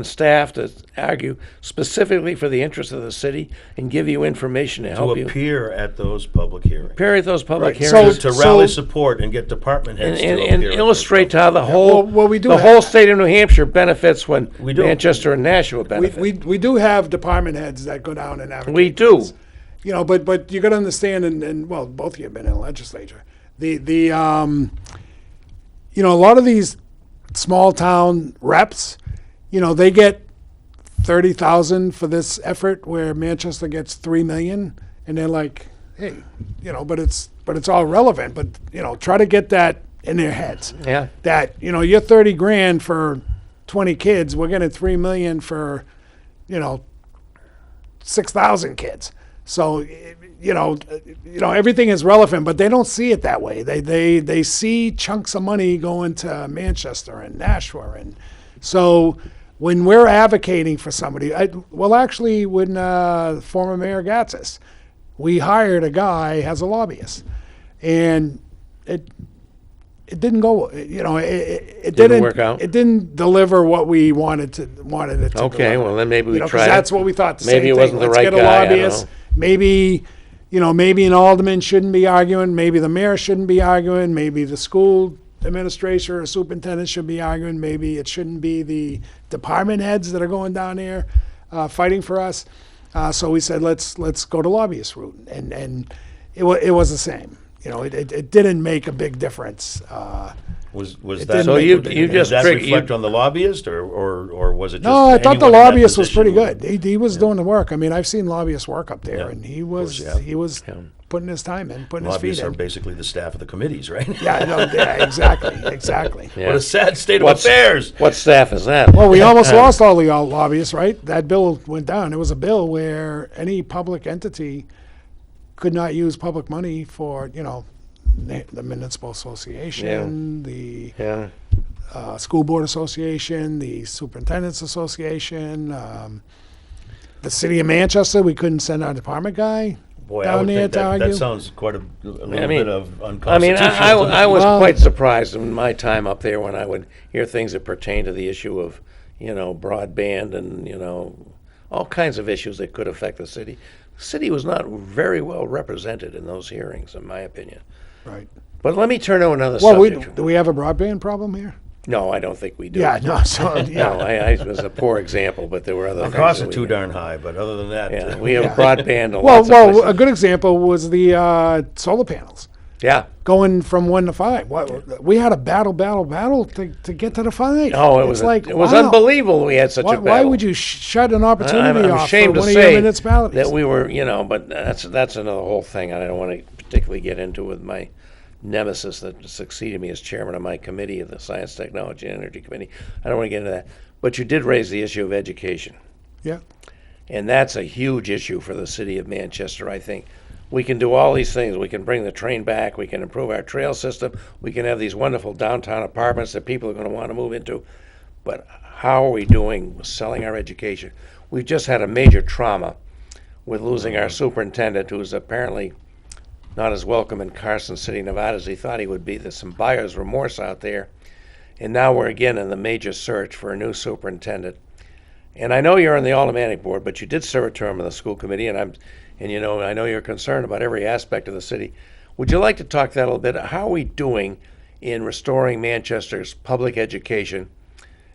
staff to argue specifically for the interest of the city and give you information to help To you appear at those public hearings. appear at those public Right. hearings To rally support and get department heads and to appear at illustrate those how the whole Well, we do the have whole that. state of New Hampshire benefits when We do. Manchester and Nashua benefit. we do have department heads that go down and advocate. We do. But you got to understand, and well, both of you have been in the legislature. A lot of these small town reps, they get 30,000 for this effort, where Manchester gets 3 million, and they're like, hey, but it's all relevant. But try to get that in their heads. Yeah. That you're 30 grand for 20 kids, we're getting 3 million for 6,000 kids. So, everything is relevant, but they don't see it that way. They see chunks of money going to Manchester and Nashua, and so when we're advocating for somebody, when former Mayor Gatzis, we hired a guy as a lobbyist, and it didn't go. It didn't work out? It didn't deliver what we wanted it to. Okay, deliver. well then maybe we 'cause try it. that's what we thought. The Maybe same it wasn't thing. the Let's right get a guy, I don't lobbyist. know. Maybe an alderman shouldn't be arguing. Maybe the mayor shouldn't be arguing. Maybe the school administrator or superintendent should be arguing. Maybe it shouldn't be the department heads that are going down there fighting for us. So we said let's go to lobbyist route, and it was the same. It didn't make a big difference. Was It that didn't So make you a big you difference. just does that trigger reflect on the lobbyist, or was it just No, I thought the anyone in that lobbyist was pretty position good. He was doing the work. I mean, I've seen lobbyists work up there, Yeah, and he of was course, yeah. he was Yeah. putting his time in, putting his Lobbyists feet are in. basically the staff of the committees, right? Yeah, no, yeah, exactly. Yeah. What a sad state of What's- affairs. What staff is that? Well, we almost lost all the lobbyists, right? That bill went down. It was a bill where any public entity could not use public money for, the municipal association, the Yeah. school board association, the superintendent's association, the city of Manchester. We couldn't send our department guy Boy, I down would there think to that argue. sounds quite a little I mean- bit of I unconstitutional. I was Well- quite surprised in my time up there when I would hear things that pertain to the issue of, broadband and, all kinds of issues that could affect the city. The city was not very well represented in those hearings, in my opinion. Right. But let me turn to another Well, subject. do we have a broadband problem here? No, I don't think we do. Yeah, no. So No, yeah, I was a poor example, but there were other The things. costs that are we too did. darn high, but other than that, Yeah, we have Yeah. broadband in well, lots of places. a good example was the solar panels Yeah. going from 1 to 5. We had a battle to get to the 5. Oh, it It's was it was wow. unbelievable we had such Why, a battle. why would you shut an opportunity I'm off ashamed for to one of your say municipalities? that we were, but that's another whole thing. I don't want to particularly get into with my nemesis that succeeded me as chairman of my committee of the Science, Technology, and Energy Committee. I don't want to get into that. But you did raise the issue of education, Yeah. and that's a huge issue for the city of Manchester, I think. We can do all these things. We can bring the train back. We can improve our trail system. We can have these wonderful downtown apartments that people are going to want to move into. But how are we doing with selling our education? We've just had a major trauma with losing our superintendent, who's apparently not as welcome in Carson City, Nevada as he thought he would be. There's some buyer's remorse out there. And now we're again in the major search for a new superintendent. And I know you're on the Aldermanic Board, but you did serve a term on the school committee, and I know you're concerned about every aspect of the city. Would you like to talk that a little bit? How are we doing in restoring Manchester's public education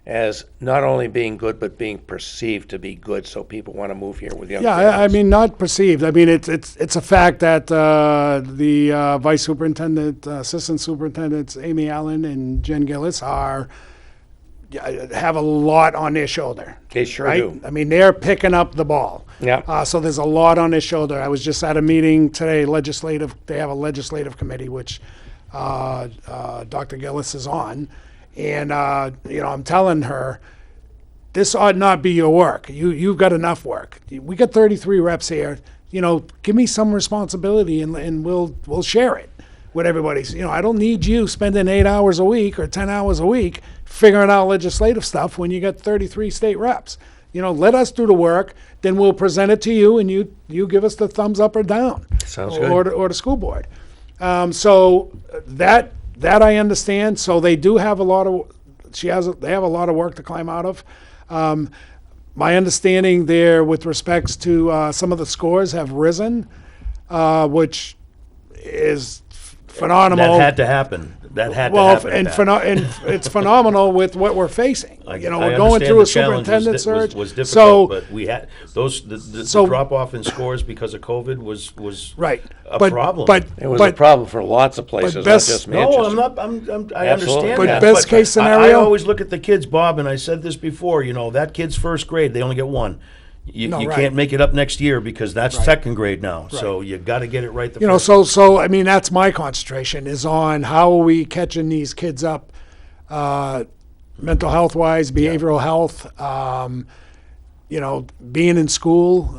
as not only being good, but being perceived to be good, so people want to move here with young Yeah, I families? mean, not perceived. I mean, it's a fact that the vice superintendent, assistant superintendents, Amy Allen and Jen Gillis, have a lot on their shoulder. They sure right? do. I mean, they're picking up the ball. Yeah. So there's a lot on their shoulder. I was just at a meeting today, They have a legislative committee, which Dr. Gillis is on. And, I'm telling her, this ought not be your work. You've got enough work. We got 33 reps here. Give me some responsibility and we'll share it with everybody. So, I don't need you spending 8 hours a week or 10 hours a week figuring out legislative stuff when you got 33 state reps. Let us do the work, then we'll present it to you and you give us the thumbs up or down. Sounds or good. Or the school board. So that I understand. So they do have a lot of, they have a lot of work to climb out of. My understanding there with respects to some of the scores have risen, which is phenomenal. that had to happen. That had to Well, happen. and, at that. and it's phenomenal with what we're facing. I We're understand going through the a challenge superintendent search. was difficult, So, but we had the So- drop off in scores because of COVID was right. a but, problem. But, It was but a problem for lots of places, best- not just Manchester. No, I'm not. I Absolutely. understand But that. best case I scenario- always look at the kids, Bob, and I said this before. That kid's first grade, they only get one. You No, right. can't make it up next year because that's Right. second grade now. So you got to get it right the you know, first. so I mean, that's my concentration is on how are we catching these kids up, mental health wise, behavioral health, being in school,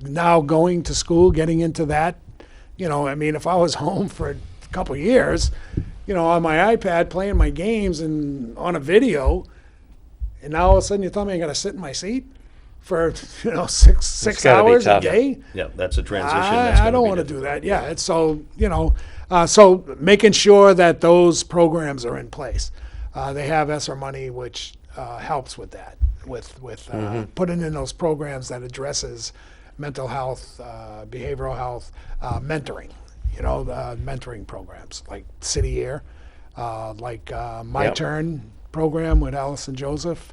now going to school, getting into that. I mean, if I was home for a couple of years, on my iPad playing my games and on a video, and now all of a sudden you tell me I got to sit in my seat for six gotta be hours a tough. day. Yeah, that's a transition. that's I gonna don't be want to do difficult. that. Yeah, it's so so making sure that those programs are in place. They have ESSER money, which helps with that, with putting in those programs that addresses mental health, behavioral health, mentoring. Mentoring programs like City Year, like My Yep. Turn program with Alice and Joseph.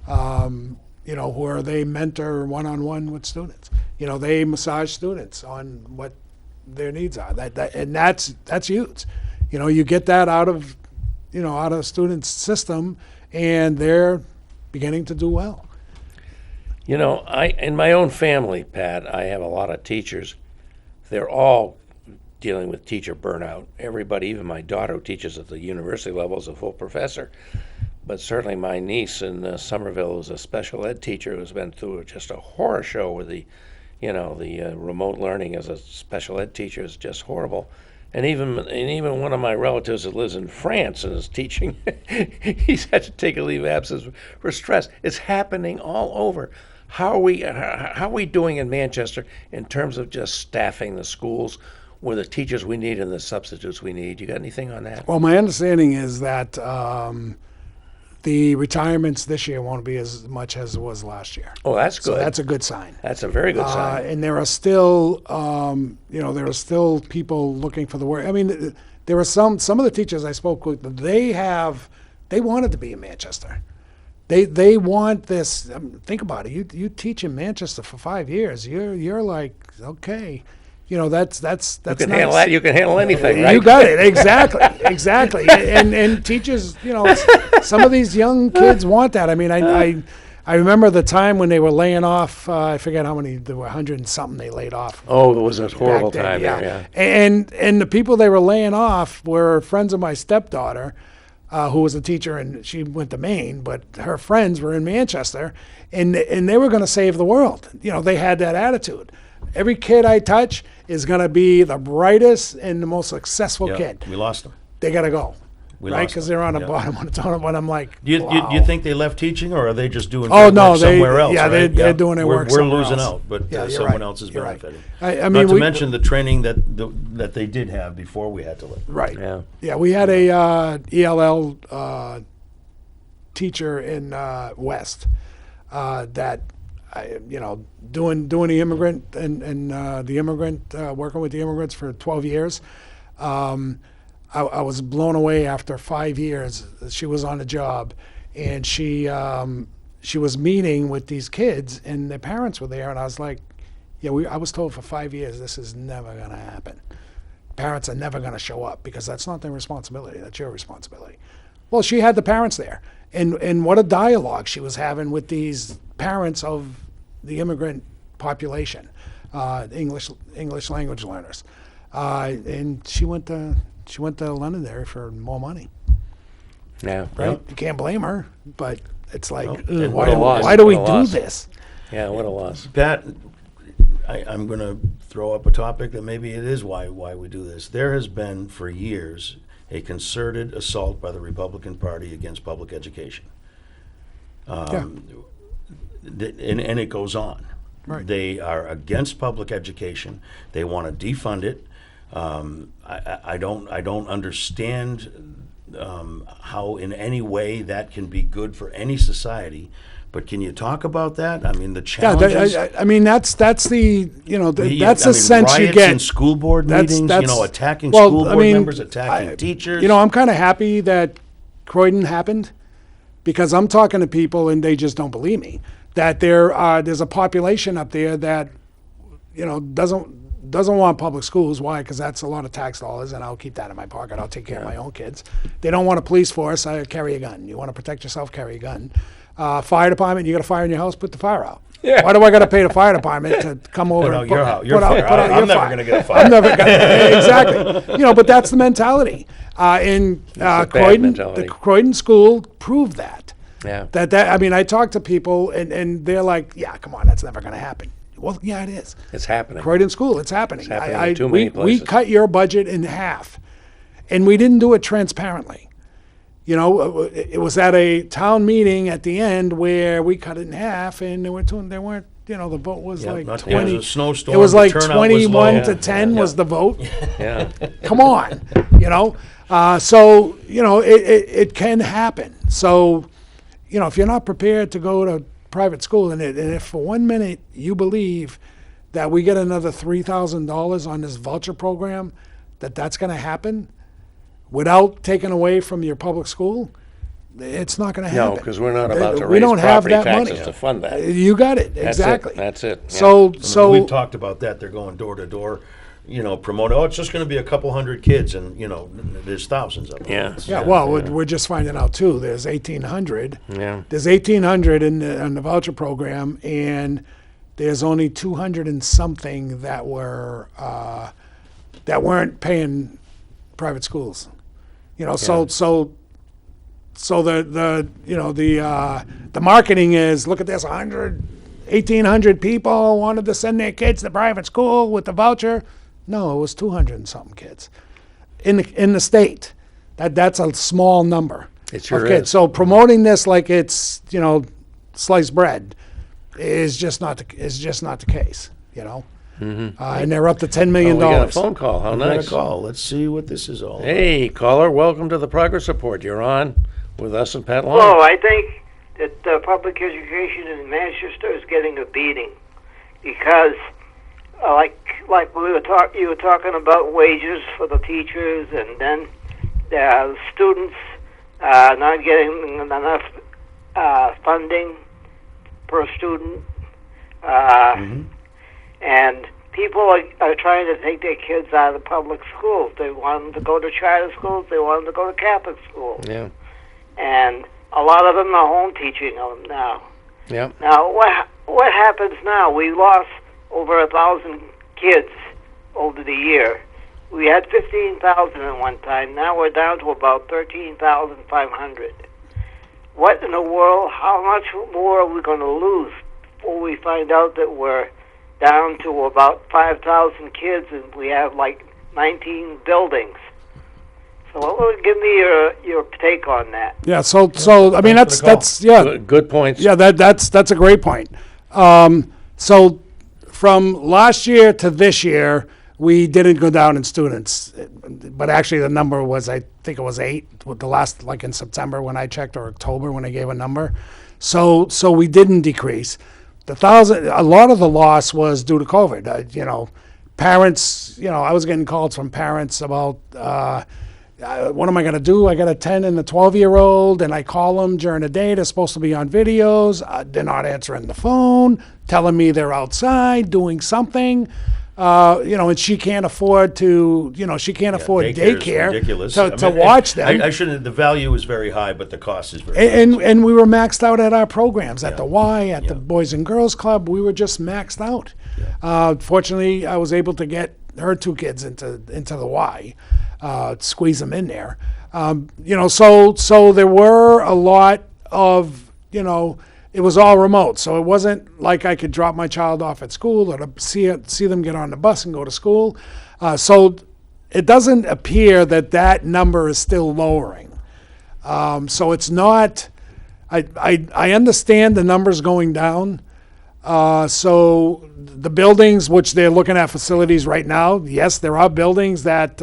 Where they mentor one-on-one with students. They massage students on what their needs are. That's huge. You get that out of the student's system, and they're beginning to do well. In my own family, Pat, I have a lot of teachers. They're all dealing with teacher burnout. Everybody, even my daughter who teaches at the university level, is a full professor. But certainly my niece in Somerville is a special ed teacher who's been through just a horror show with the remote learning as a special ed teacher is just horrible. And even one of my relatives that lives in France and is teaching, he's had to take a leave of absence for stress. It's happening all over. How are we doing in Manchester in terms of just staffing the schools with the teachers we need and the substitutes we need? You got anything on that? Well, my understanding is that the retirements this year won't be as much as it was last year. Oh, that's good. So that's a good sign. That's a very good sign. And there are still, people looking for the work. I mean, there are some of the teachers I spoke with. They wanted to be in Manchester. They want this. Think about it. You teach in Manchester for 5 years. You're like, okay. That's You can nice. handle that. You can handle anything, right? You got it. Exactly. And teachers, some of these young kids want that. I mean, I remember the time when they were laying off. I forget how many. There were 100 and something they laid off. Oh, it was a horrible Back then, time there. Yeah. And the people they were laying off were friends of my stepdaughter, who was a teacher, and she went to Maine, but her friends were in Manchester, and they were going to save the world. They had that attitude. Every kid I touch is going to be the brightest and the most successful kid. We lost them. They got to go. We Right, lost because them. they're on the Yep. bottom of the tournament. But I'm like, Do you, wow. do you think they left teaching, or are they just doing Oh, work no, somewhere else? yeah, right? they're doing their work We're somewhere losing else. out, but Yeah, you're someone right. else is You're right. benefiting. I mean, Not to we- mention the training that they did have before we had to leave. Right. Yeah. Yeah, we had a ELL teacher in West that, doing the immigrant and the immigrant, working with the immigrants for 12 years. I was blown away after 5 years. She was on the job, and she was meeting with these kids, and their parents were there, and I was like, I was told for 5 years this is never going to happen. Parents are never going to show up because that's not their responsibility. That's your responsibility. Well, she had the parents there, and what a dialogue she was having with these parents of the immigrant population, English language learners, and she went to Londonderry for more money. Yeah. Right? You can't blame her, but it's like, and why what a do loss. we What a do loss. this? Yeah. What a loss. Pat, I'm going to throw up a topic that maybe it is why we do this. There has been for years a concerted assault by the Republican Party against public education. And it goes on. Right. They are against public education. They want to defund it. I don't understand how in any way that can be good for any society. But can you talk about that? I mean, the Yeah, challenges. I mean that's the that's the sense you riots get. in school board meetings. Attacking well, school I board mean, members, attacking teachers. I'm kind of happy that Croydon happened, because I'm talking to people and they just don't believe me that there's a population up there that doesn't want public schools. Why? Because that's a lot of tax dollars, and I'll keep that in my pocket. I'll take care of my own kids. They don't want a police force. I carry a gun. You want to protect yourself? Carry a gun. Fire department. You got a fire in your house? Put the fire out. Yeah. Why do I got to pay the fire department to come over? No, and your house, your put out- fire. put out I'm your never fire? going to get a fire. I'm never gonna, exactly. But that's the mentality. In bad Croydon, mentality. the Croydon school proved that. Yeah. I mean, I talk to people and they're like, yeah, come on, that's never going to happen. Well, yeah, it is. It's happening. Croydon school, it's happening. It's happening in too many we places. cut your budget in half, and we didn't do it transparently. It was at a town meeting at the end where we cut it in half, and they weren't. The vote was Yeah, like not- 20. It was a snowstorm. It was the like turnout was 21 low. to 10 was the vote. Yeah. Come on, So it can happen. So if you're not prepared to go to private school, and if for 1 minute you believe that we get another $3,000 on this voucher program, that's going to happen without taking away from your public school, it's not going to happen. No, because we're not about to We raise don't have property that taxes money. to fund that. You got it. That's Exactly. it. That's it. Yeah. So We've talked about that. They're going door to door, promote, oh, it's just going to be a couple hundred kids, and there's thousands of them. Yeah. Yeah, well, we're just finding out too. There's 1,800. Yeah. There's 1,800 in the voucher program, and there's only 200 and something that weren't paying private schools. So the marketing is, look at this, 1,800 people wanted to send their kids to private school with the voucher. No, it was 200 and something kids in the state. That's a small number. It sure okay, is. so promoting this like it's sliced bread is just not the case. And they're up to $10 million. We got a phone call. How Got nice. a call. Let's see what this is all about. Hey, caller, welcome to the Progress Report. You're on with us and Pat Long. Well, I think that public education in Manchester is getting a beating because, like you were talking about wages for the teachers, and then the students not getting enough funding per student, and people are trying to take their kids out of the public schools. They want them to go to charter schools. They want them to go to Catholic schools. Yeah. And a lot of them are home teaching them now. Yeah. Now, what happens now? We lost over 1,000 kids over the year. We had 15,000 at one time. Now we're down to about 13,500. What in the world? How much more are we going to lose before we find out that we're down to about 5,000 kids and we have like 19 buildings? So give me your take on that. Yeah. So I mean that's Good points. Yeah, that's a great point. So from last year to this year, we didn't go down in students, but actually the number was, I think it was 8 with the last, like in September when I checked, or October when I gave a number. So we didn't decrease. A lot of the loss was due to COVID. Parents, I was getting calls from parents about, what am I going to do? I got a 10 and a 12-year-old, and I call them during the day. They're supposed to be on videos. They're not answering the phone, telling me they're outside doing something. And she can't afford to, daycare ridiculous. to watch them. I shouldn't. The value is very high, but the cost is very high. And we were maxed out at our programs, at the Y, at the Boys and Girls Club. We were just maxed out. Fortunately, I was able to get her 2 kids into the Y, squeeze them in there. So there were a lot of, it was all remote. So it wasn't like I could drop my child off at school or to see them get on the bus and go to school. So it doesn't appear that number is still lowering. So it's not, I understand the numbers going down. So the buildings, which they're looking at facilities right now, yes, there are buildings that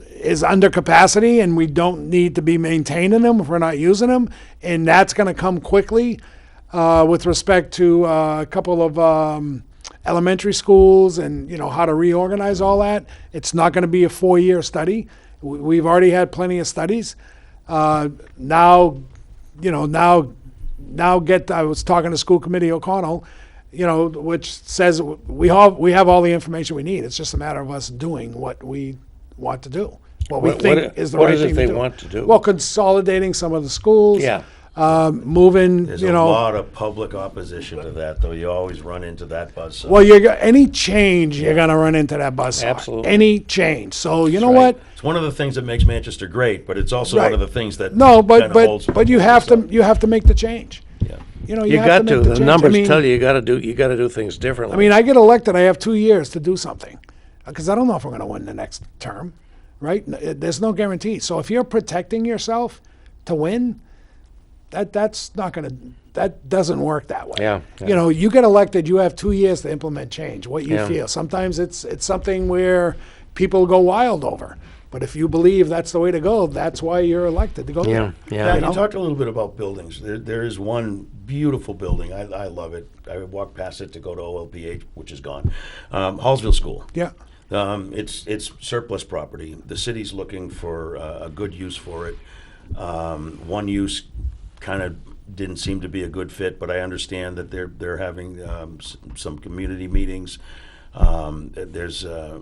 is under capacity, and we don't need to be maintaining them if we're not using them, and that's going to come quickly with respect to a couple of elementary schools and how to reorganize all that. It's not going to be a 4-year study. We've already had plenty of studies. I was talking to School Committee O'Connell, which says we have all the information we need. It's just a matter of us doing what we want to do. What we think is the right thing to do. What is it they want to do? Well, consolidating some of the schools. Yeah. Moving, There's a lot of public opposition to that, though. You always run into that buzzsaw. Well, any change, you're going to run into that buzzsaw. Absolutely. Any change. So you know Right. what? It's one of the things that makes Manchester great, but it's also one of the things that No, kinda holds but you have to make the change. Yeah. You have got to. to. Make the The change. numbers tell you got to do things differently. I mean, I get elected. I have 2 years to do something because I don't know if I'm going to win the next term, right? There's no guarantee. So if you're protecting yourself to win, that doesn't work that way. Yeah. You get elected. You have 2 years to implement change. What you Yeah. feel. Sometimes it's something where people go wild over. But if you believe that's the way to go, that's why you're elected to go there. Yeah. You talked a little bit about buildings. There is one beautiful building. I love it. I walk past it to go to OLPH, which is gone. Hallsville School. Yeah. It's surplus property. The city's looking for a good use for it. One use kind of didn't seem to be a good fit, but I understand that they're having some community meetings. There's a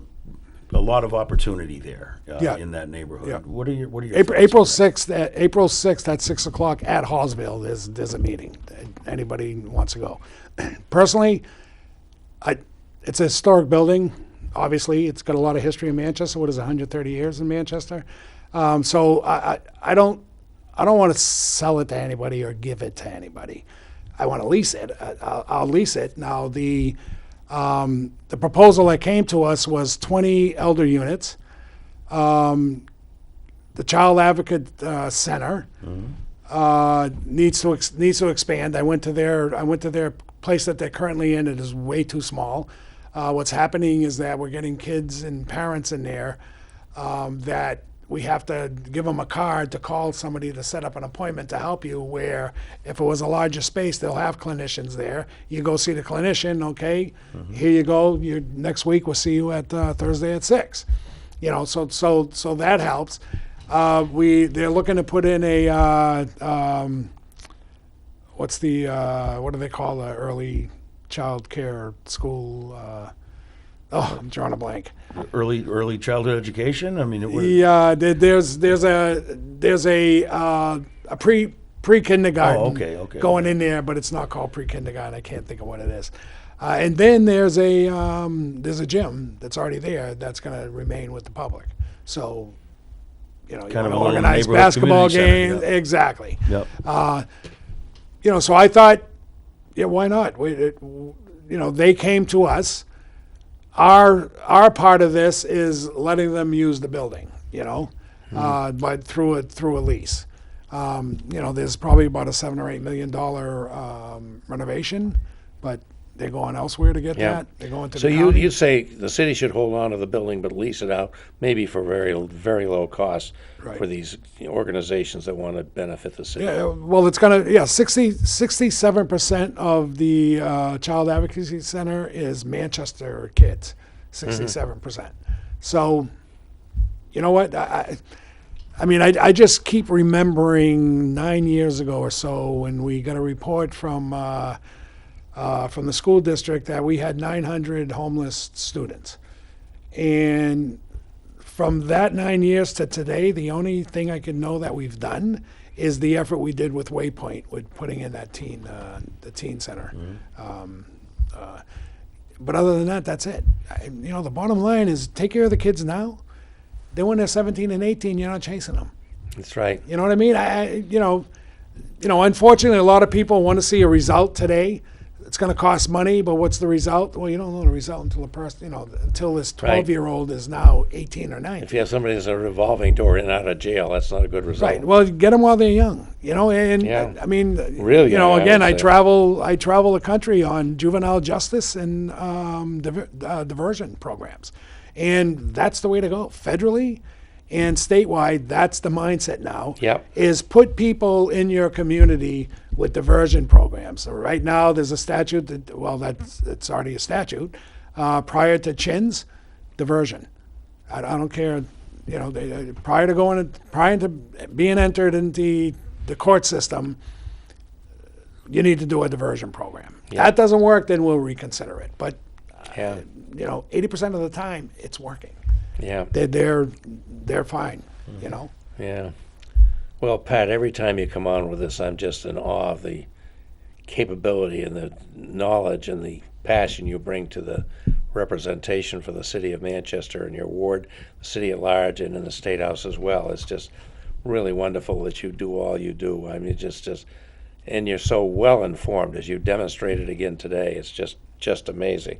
lot of opportunity there Yeah. in that neighborhood. Yeah. What are your April thoughts on that? 6th, April 6th at 6 o'clock at Hallsville, there's a meeting. Anybody wants to go. Personally, it's a historic building. Obviously, it's got a lot of history in Manchester. What is it, 130 years in Manchester? So I don't want to sell it to anybody or give it to anybody. I want to lease it. I'll lease it. Now, the proposal that came to us was 20 elder units. The Child Advocate Center needs to expand. I went to their place that they're currently in. It is way too small. What's happening is that we're getting kids and parents in there that we have to give them a card to call somebody to set up an appointment to help you, where if it was a larger space, they'll have clinicians there. You go see the clinician, okay, here you go. Next week we'll see you at Thursday at 6. So that helps. They're looking to put in a, what do they call the early child care school? I'm drawing a blank. Early childhood education. I mean, Yeah, there's a pre-kindergarten okay. going in there, but it's not called pre-kindergarten. I can't think of what it is. And then there's a gym that's already there that's going to remain with the public. So, you Kind want of to a little organize neighborhood basketball community center, games. yeah. Exactly. Yep. So I thought, yeah, why not? They came to us. Our part of this is letting them use the building, but through a lease. There's probably about a $7 or $8 million renovation, but they're going elsewhere to get that. They're going to So the county. you'd say the city should hold on to the building but lease it out, maybe for very, very low cost Right. for these organizations that want to benefit the city. Yeah, well, it's going to, 67% of the Child Advocacy Center is Manchester kids, 67%. So, you know what? I just keep remembering 9 years ago or so when we got a report from the school district that we had 900 homeless students. And from that 9 years to today, the only thing I can know that we've done is the effort we did with Waypoint, with putting in that the teen center. But other than that, that's it. The bottom line is take care of the kids now. Then when they're 17 and 18, you're not chasing them. That's right. You know what I mean? Unfortunately, a lot of people want to see a result today. It's going to cost money, but what's the result? Well, you don't know the result until until this 12-year-old is now 18 or 19. If you have somebody that's a revolving door in and out of jail, that's not a good result. Right. Well, get them while they're young. And Yeah. Really, young, I again, would I say. travel the country on juvenile justice and diversion programs, and that's the way to go. Federally and statewide, that's the mindset now. Yep. Is put people in your community with diversion programs. So right now, there's a statute it's already a statute. Prior to chins, diversion. I don't care. Prior to being entered into the court system, you need to do a diversion program. Yeah. That doesn't work, then we'll reconsider it. But Yeah. 80% of the time, it's working. Yeah. They're fine. Yeah. Well, Pat, every time you come on with this, I'm just in awe of the capability and the knowledge and the passion you bring to the representation for the city of Manchester and your ward, the city at large, and in the State House as well. It's just really wonderful that you do all you do. I mean, and you're so well informed, as you demonstrated again today. It's just amazing.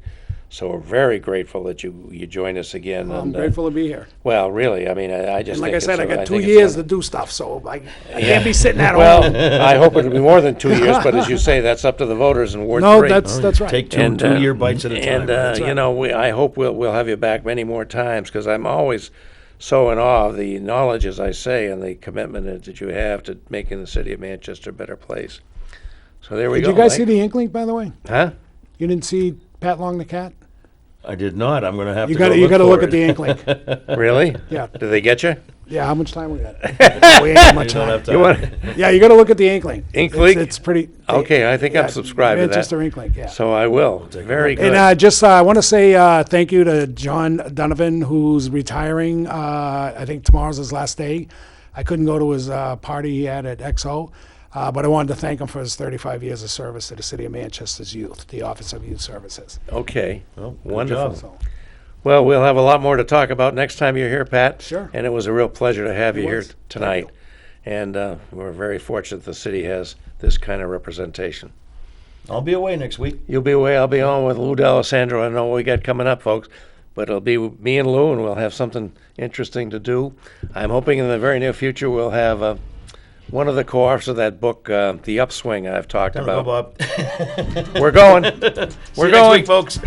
So we're very grateful that you join us again. I'm grateful to be here. Well, really, I mean, I just And like think I said, I it's- got 2 think it's years to wonderful. do stuff, so I can't be sitting at home. Well, I hope it'll be more than 2 years, but as you say, that's up to the voters in Ward 3. No, that's right. Take And, two-year bites at a time. And I hope we'll have you back many more times, because I'm always so in awe of the knowledge, as I say, and the commitment that you have to making the city of Manchester a better place. So there we Did go. you guys see Mike. the Inkling, by the way? Huh? You didn't see Pat Long the cat? I did not. I'm going to have You to go got to look look for at the it. Inkling. Really? Yeah. Did they get you? Yeah, how much time we got? We ain't got much You don't time. have time. You want Yeah, you got to look at the Inkling. Inkling? It's pretty. Okay, I think I'm subscribed to that. Manchester Inkling, yeah. So I will. Very good. And just I want to say thank you to John Donovan, who's retiring. I think tomorrow's his last day. I couldn't go to his party he had at XO, but I wanted to thank him for his 35 years of service to the City of Manchester's youth, the Office of Youth Services. Okay. Well, good Wonderful. job. So, Well, we'll have a lot more to talk about next time you're here, Pat. Sure. And it was a real pleasure to have you here was. tonight. And we're very fortunate the city has this kind of representation. I'll be away next week. You'll be away. I'll be on with Lou D'Alessandro. I know what we got coming up, folks. But it'll be me and Lou, and we'll have something interesting to do. I'm hoping in the very near future we'll have one of the co-authors of that book, The Upswing, I've talked Go, about. Bob. We're going. See We're you next going. week, folks.